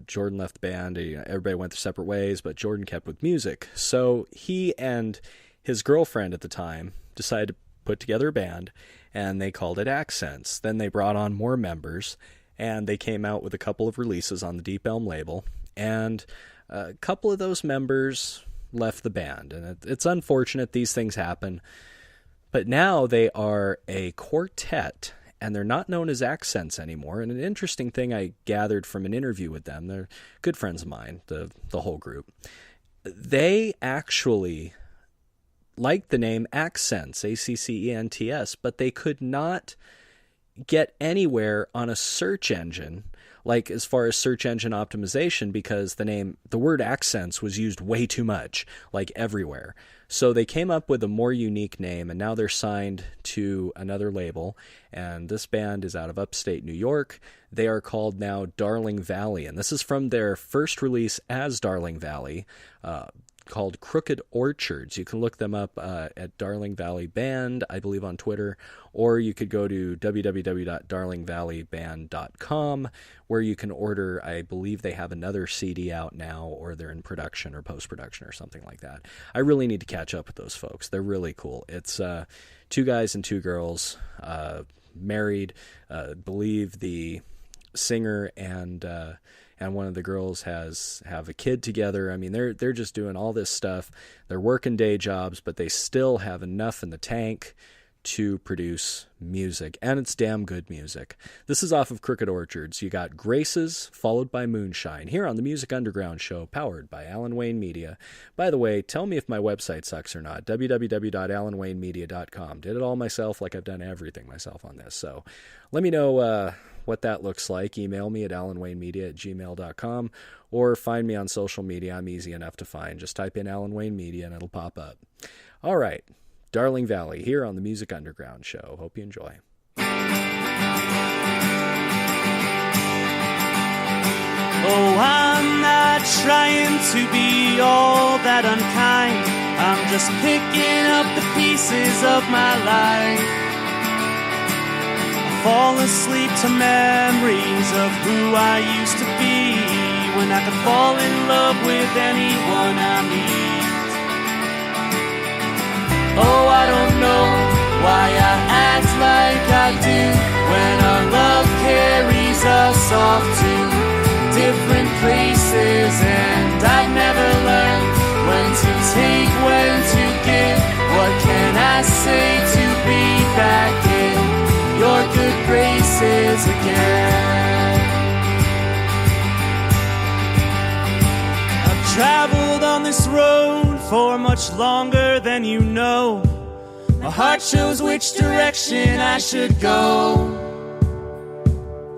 Jordan left the band. Everybody went their separate ways, but Jordan kept with music. So he and his girlfriend at the time decided to put together a band, and they called it Accents. Then they brought on more members, and they came out with a couple of releases on the Deep Elm label, and a couple of those members left the band, and it's unfortunate, these things happen. But now they are a quartet, and they're not known as Accents anymore. And an interesting thing I gathered from an interview with them, they're good friends of mine, the whole group. They actually liked the name Accents, Accents, but they could not get anywhere on a search engine like as far as search engine optimization, because the word accents was used way too much, like everywhere. So they came up with a more unique name, and now they're signed to another label, and this band is out of upstate New York. They are called now Darling Valley, and this is from their first release as Darling Valley, called Crooked Orchards. You can look them up at Darling Valley Band, I believe, on Twitter, or you could go to www.darlingvalleyband.com, where you can order, I believe they have another CD out now, or they're in production or post-production or something like that. I really need to catch up with those folks. They're really cool. It's 2 guys and 2 girls, married. Believe the singer and one of the girls have a kid together. I mean, they're just doing all this stuff. They're working day jobs, but they still have enough in the tank to produce music, and it's damn good music. This is off of Crooked Orchards. You got Graces, followed by Moonshine, here on the Music Underground Show, powered by Alan Wayne Media. By the way, tell me if my website sucks or not. www.alanwaynemedia.com. Did it all myself, like I've done everything myself on this. So let me know what that looks like. Email me at alanwaynemedia@gmail.com, or find me on social media. I'm easy enough to find. Just type in Alan Wayne Media and it'll pop up. All right. Darling Valley, here on the Music Underground Show. Hope you enjoy. Oh, I'm not trying to be all that unkind. I'm just picking up the pieces of my life. I fall asleep to memories of who I used to be, when I could fall in love with anyone I meet. Oh, I don't know why I act like I do, when our love carries us off to different places, and I've never learned when to take, when to give. What can I say to be back in your good graces again? I've traveled on this road for much longer than you know. My heart shows which direction I should go.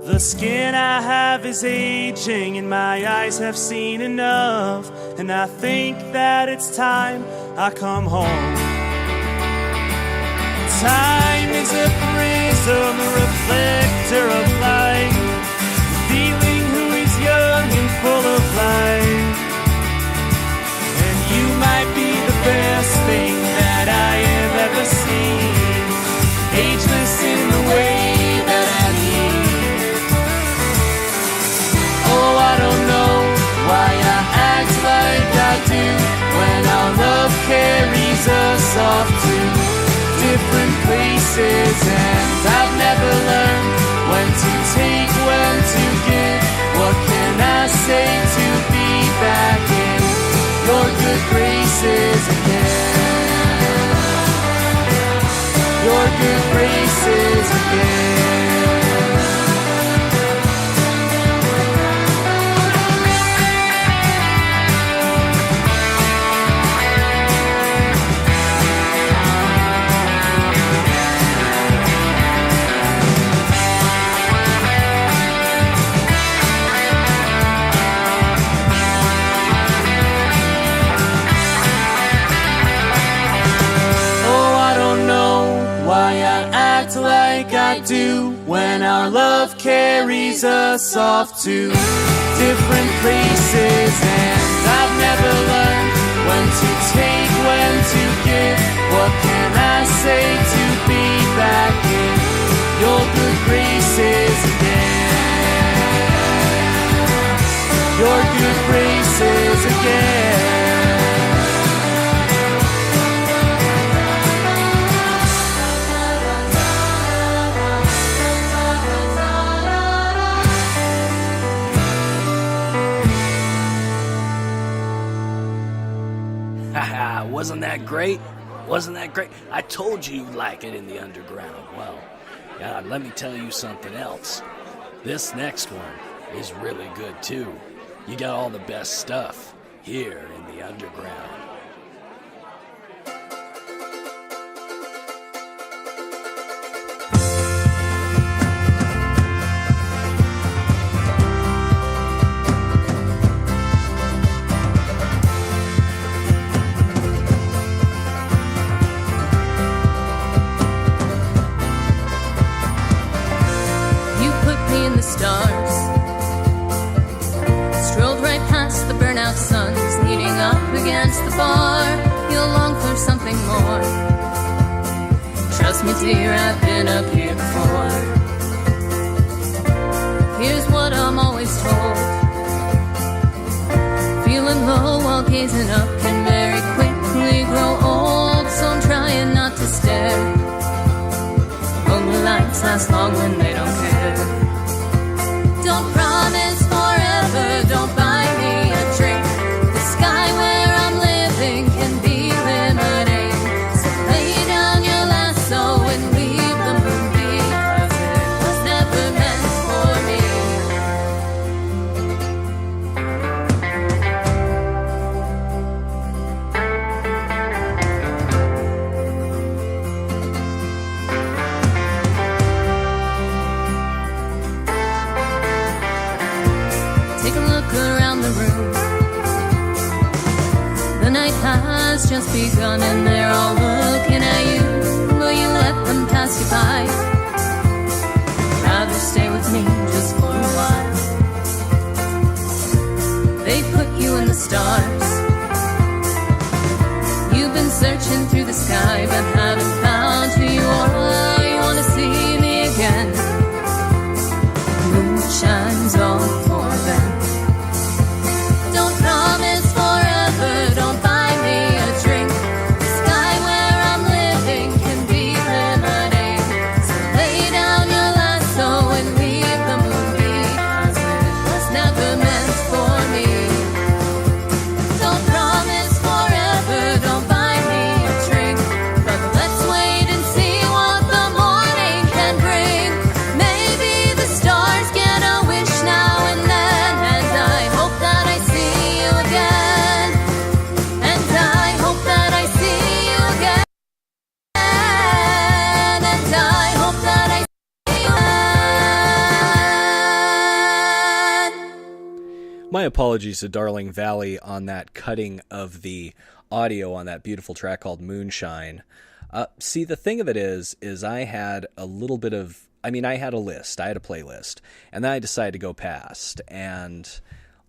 The skin I have is aging, and my eyes have seen enough, and I think that it's time I come home. Time is a prism, a reflector of light, revealing who is young and full of life. You might be the best thing that I have ever seen, ageless in the way that I need. Oh, I don't know why I act like I do, when our love carries us off to different places, and I've never learned when to take, when to give. What can I say to be back in your good graces again? Your good graces again. Like I do, when our love carries us off to different places, and I've never learned when to take, when to give. What can I say to be back in your good graces again? Your good graces again. Wasn't that great? Wasn't that great? I told you you'd like it in the underground. Well, let me tell you something else. This next one is really good too. You got all the best stuff here in the underground. far, you'll long for something more. Trust me, dear, I've been up here before. Here's what I'm always told. Feeling low while gazing up can very quickly grow old, so I'm trying not to stare. Only lights last long when they don't care. Don't promise forever, don't buy me a drink. The sky where I'm living can be limiting. So lay down your lasso and leave the moon be, 'cause it was never meant for me. Take a look around the room. The night has just begun and they're all looking at you. Will you let them pass you by? Rather stay with me just for a while. They put you in the stars. You've been searching through the sky but haven't found who you are. You wanna see me again? Moon shines all for them. Don't promise forever, don't buy me a drink. The sky where I'm living can be limiting. So lay down your lasso and leave the moon be, 'cause it was never meant for me. Don't promise forever, don't buy me a drink. But let's wait and see what the morning can bring. Maybe the stars get a wish now and then, and I hope that I see you again. And I hope that I see you again. And I hope that I see you again. My apologies to Darling Valley on that cutting of the audio on that beautiful track called Moonshine. See, the thing of it is I had a little bit of, I had a list, I had a playlist, and then I decided to go past, and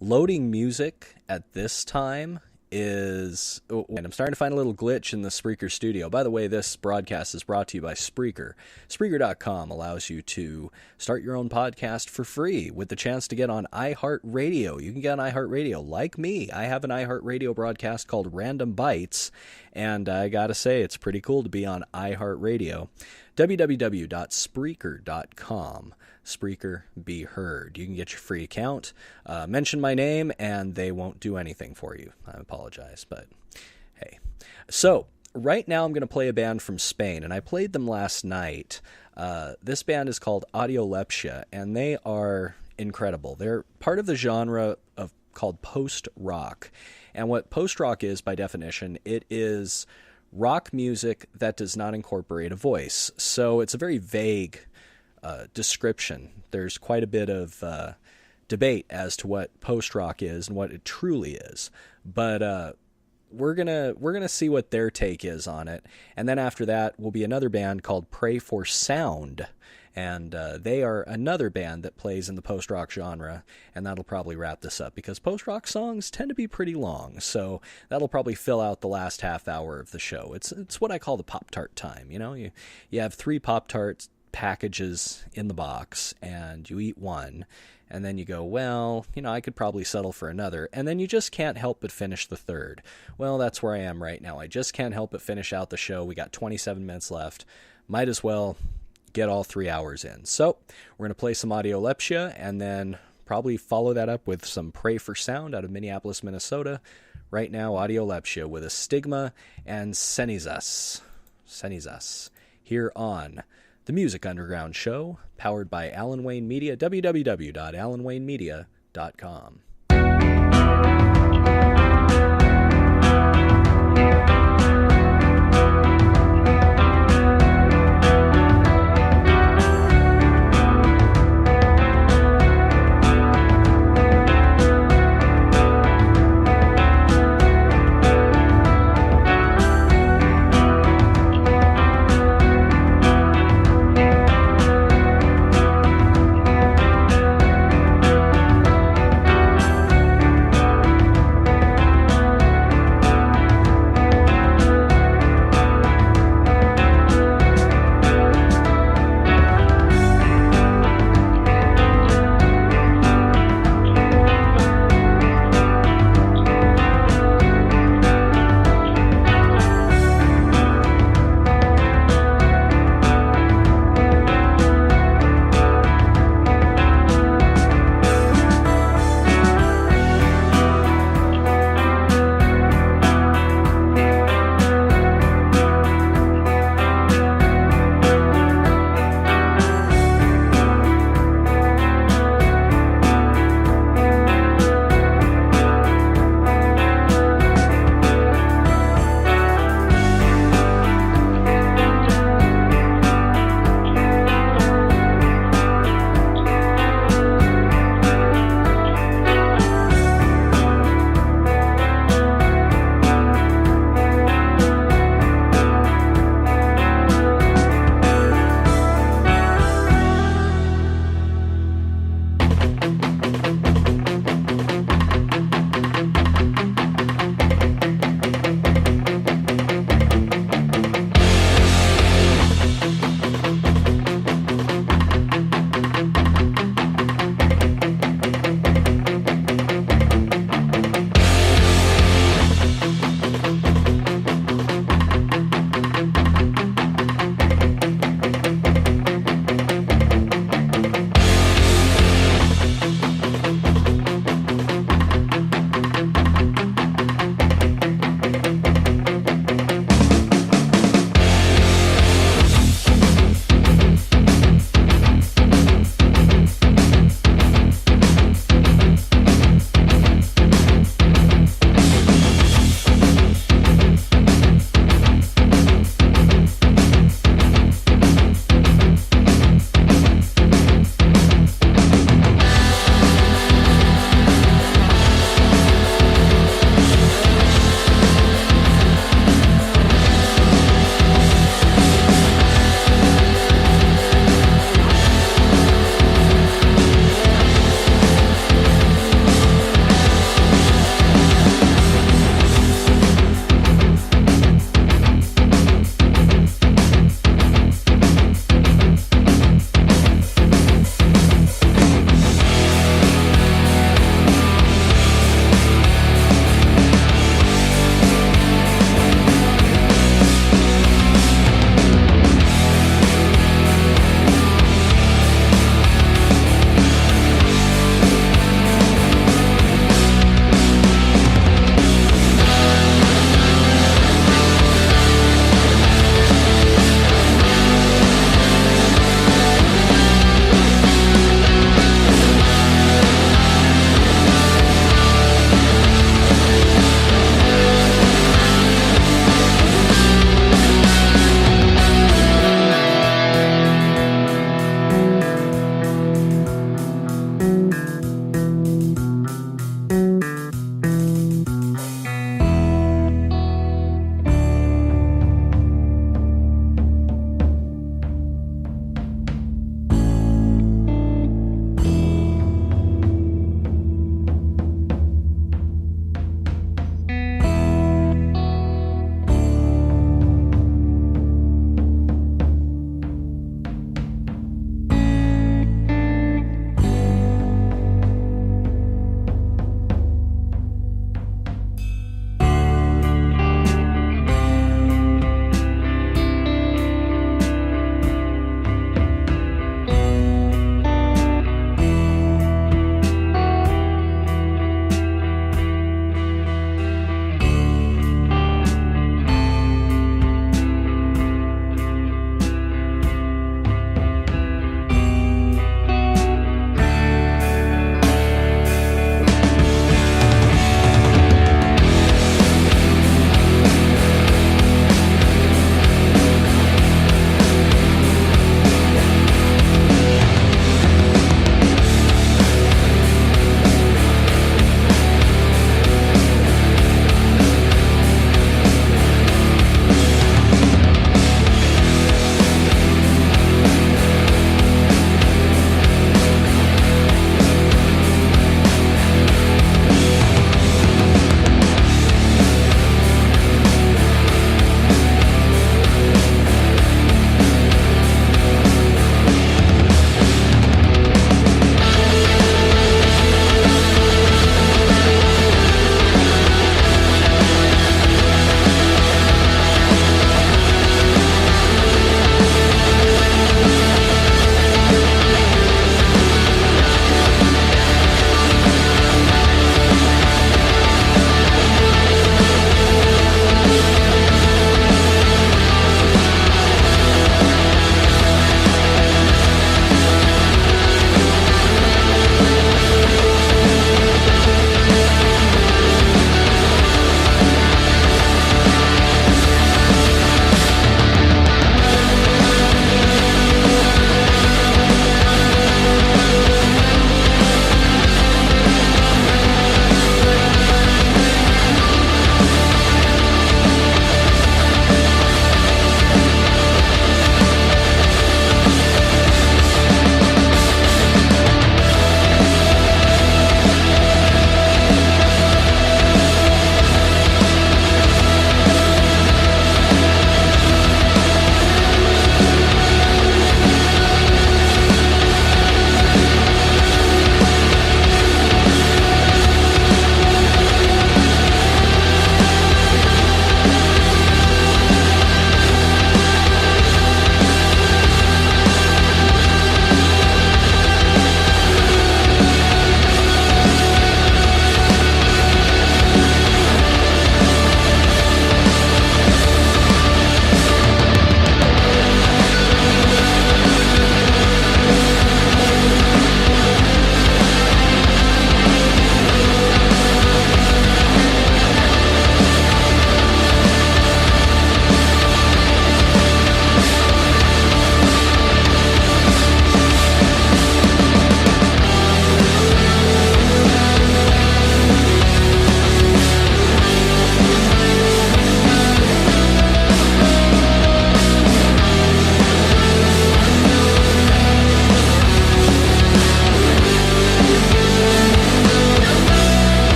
loading music at this time is, and I'm starting to find a little glitch in the Spreaker studio. By the way, this broadcast is brought to you by Spreaker. Spreaker.com allows you to start your own podcast for free with the chance to get on iHeartRadio. You can get on iHeartRadio. Like me, I have an iHeartRadio broadcast called Random Bites, and I gotta say, it's pretty cool to be on iHeartRadio. www.spreaker.com. Spreaker, be heard. You can get your free account. Mention my name, and they won't do anything for you. I apologize, but hey. So, right now I'm going to play a band from Spain, and I played them last night. This band is called Audiolepsia, and they are incredible. They're part of the genre of called post-rock. And what post-rock is, by definition, it is rock music that does not incorporate a voice. So it's a very vague description. There's quite a bit of debate as to what post-rock is and what it truly is. But we're gonna see what their take is on it. And then after that will be another band called Pray for Sound. And they are another band that plays in the post-rock genre, and that'll probably wrap this up, because post-rock songs tend to be pretty long, so that'll probably fill out the last half hour of the show. It's what I call the Pop-Tart time, you know? You have 3 Pop-Tarts packages in the box, and you eat one, and then you go, well, I could probably settle for another, and then you just can't help but finish the third. Well, that's where I am right now. I just can't help but finish out the show. We got 27 minutes left. Might as well get all 3 hours in. So we're going to play some Audiolepsia and then probably follow that up with some Pray for Sound out of Minneapolis, Minnesota. Right now, Audiolepsia with a Stigma and Cenizas here on the Music Underground Show, powered by Alan Wayne Media, www.alanwaynemedia.com.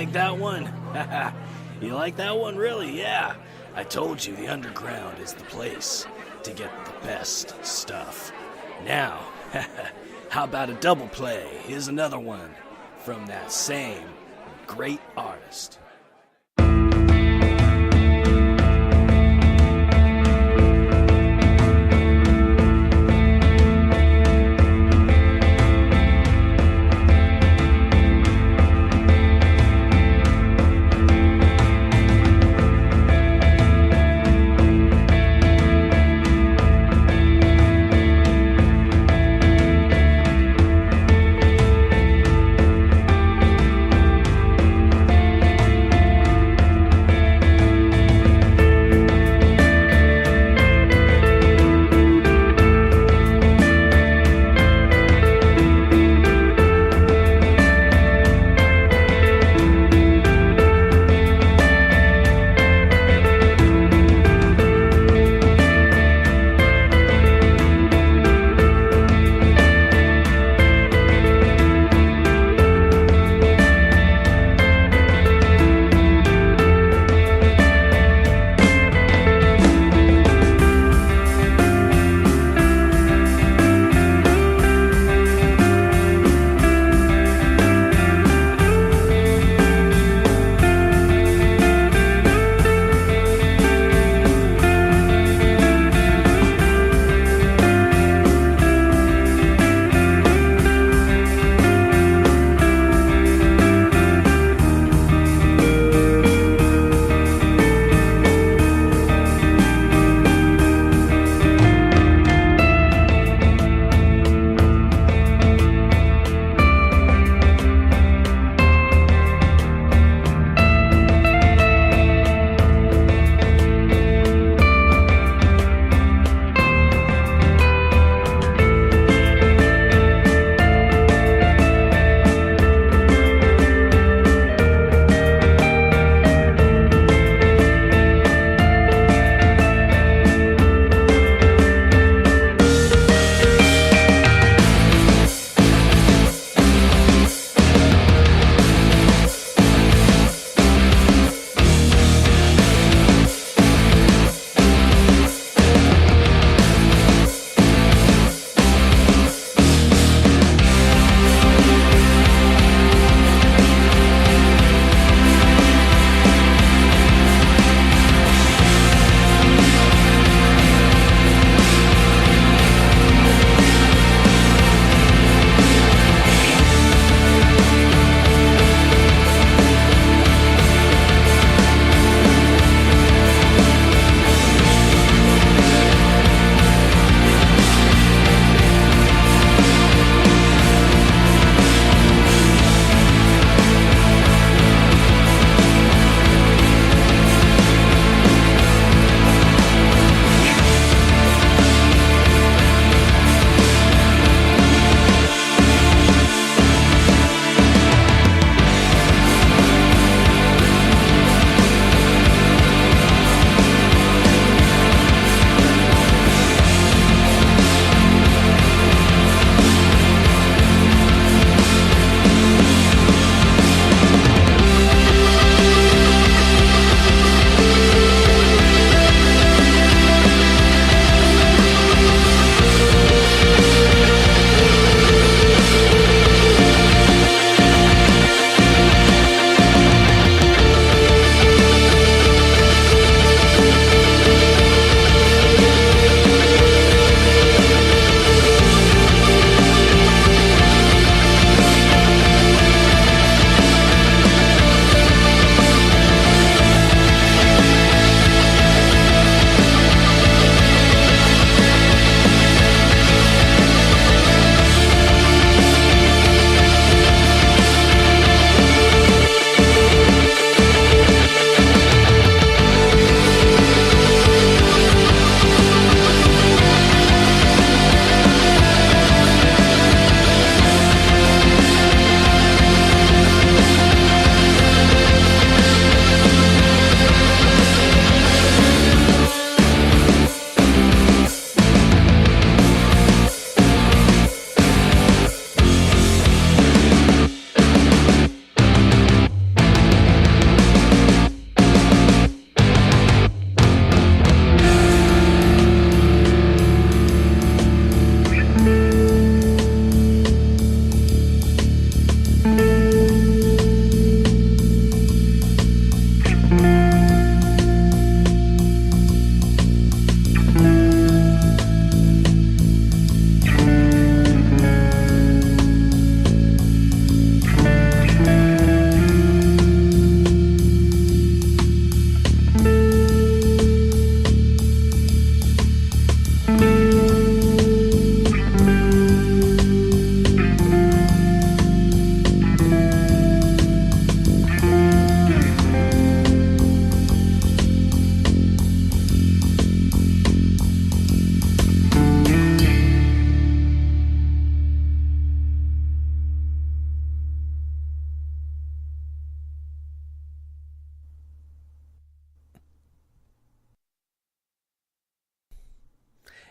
like that one? You like that one, really? Yeah. I told you the underground is the place to get the best stuff. Now, how about a double play? Here's another one from that same great artist.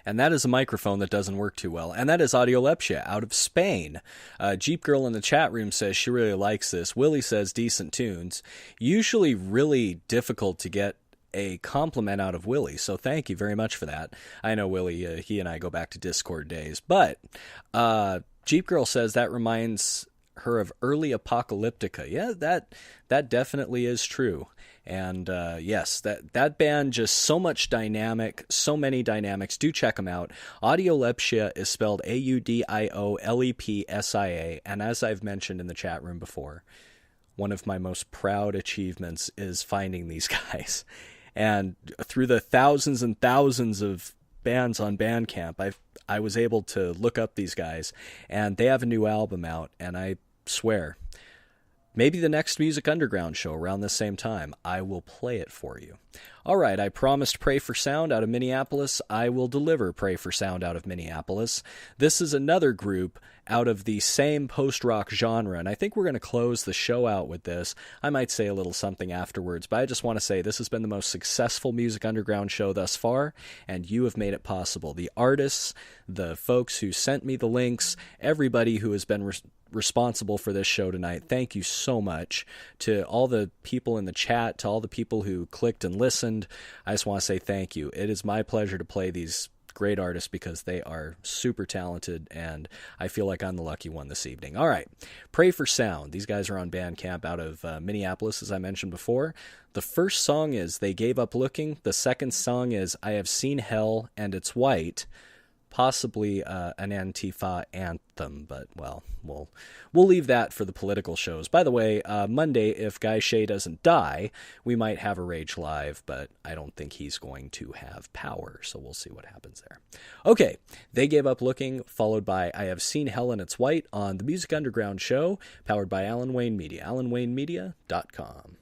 And that is a microphone that doesn't work too well. And that is Audio Lepsia out of Spain. Jeep Girl in the chat room says she really likes this. Willie says decent tunes. Usually really difficult to get a compliment out of Willie, so thank you very much for that. I know Willie, he and I go back to Discord days. But Jeep Girl says that reminds her of early Apocalyptica. Yeah, that definitely is true. And yes, that band, just so much dynamic, so many dynamics. Do check them out. Audiolepsia is spelled Audiolepsia, and as I've mentioned in the chat room before, one of my most proud achievements is finding these guys. And through the thousands and thousands of bands on Bandcamp, I was able to look up these guys, and they have a new album out, and I swear, maybe the next Music Underground show around the same time, I will play it for you. All right, I promised Pray for Sound out of Minneapolis. I will deliver Pray for Sound out of Minneapolis. This is another group out of the same post-rock genre, and I think we're going to close the show out with this. I might say a little something afterwards, but I just want to say this has been the most successful Music Underground show thus far, and you have made it possible. The artists, the folks who sent me the links, everybody who has been responsible for this show tonight, thank you so much. To all the people in the chat, to all the people who clicked and listened, I just want to say thank you. It is my pleasure to play these great artists because they are super talented, and I feel like I'm the lucky one this evening. All right, Pray for Sound. These guys are on Bandcamp out of Minneapolis, as I mentioned before. The first song is They Gave Up Looking. The second song is I Have Seen Hell and It's White. Possibly an Antifa anthem, but, well, we'll leave that for the political shows. By the way, Monday, if Guy Shea doesn't die, we might have a Rage Live, but I don't think he's going to have power, so we'll see what happens there. Okay, They Gave Up Looking, followed by I Have Seen Hell and It's White on the Music Underground show, powered by Alan Wayne Media, alanwaynemedia.com.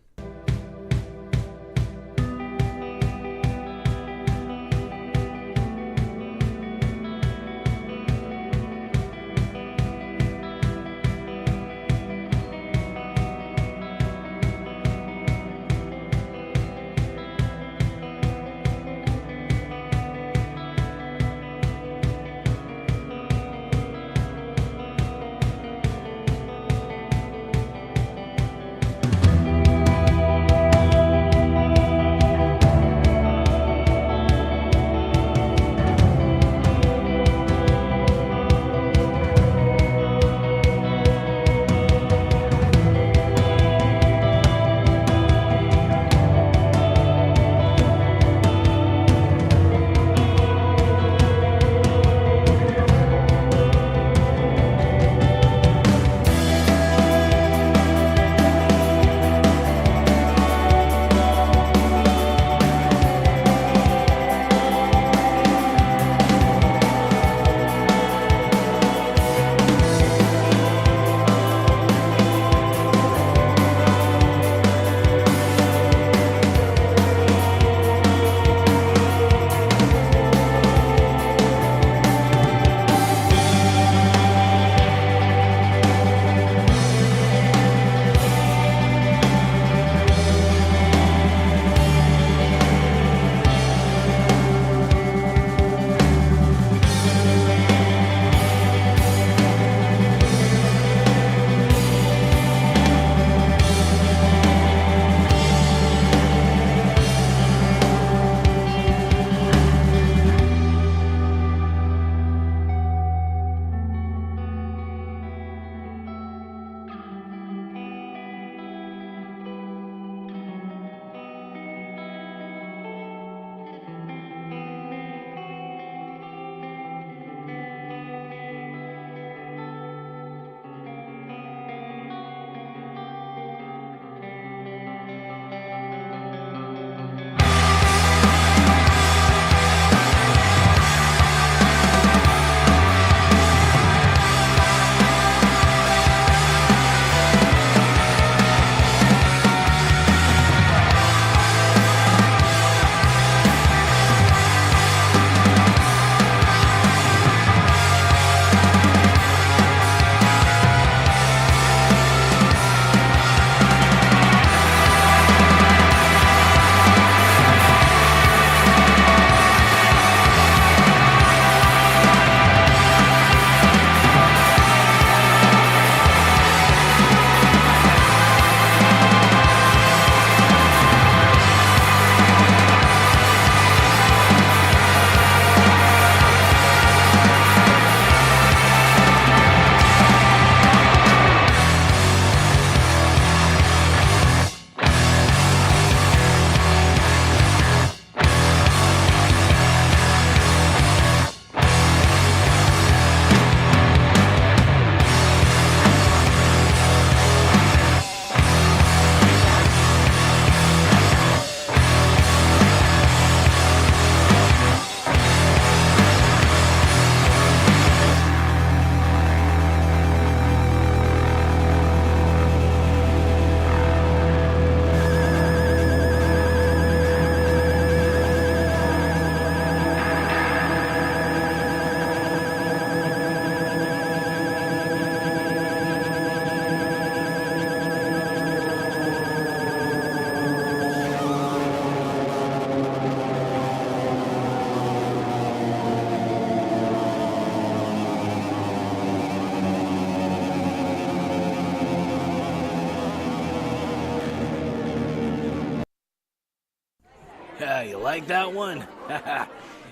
You like that one?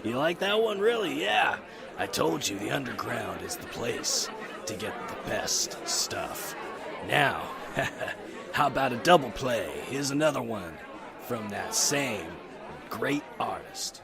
You like that one, really? Yeah. I told you the underground is the place to get the best stuff. Now, how about a double play? Here's another one from that same great artist.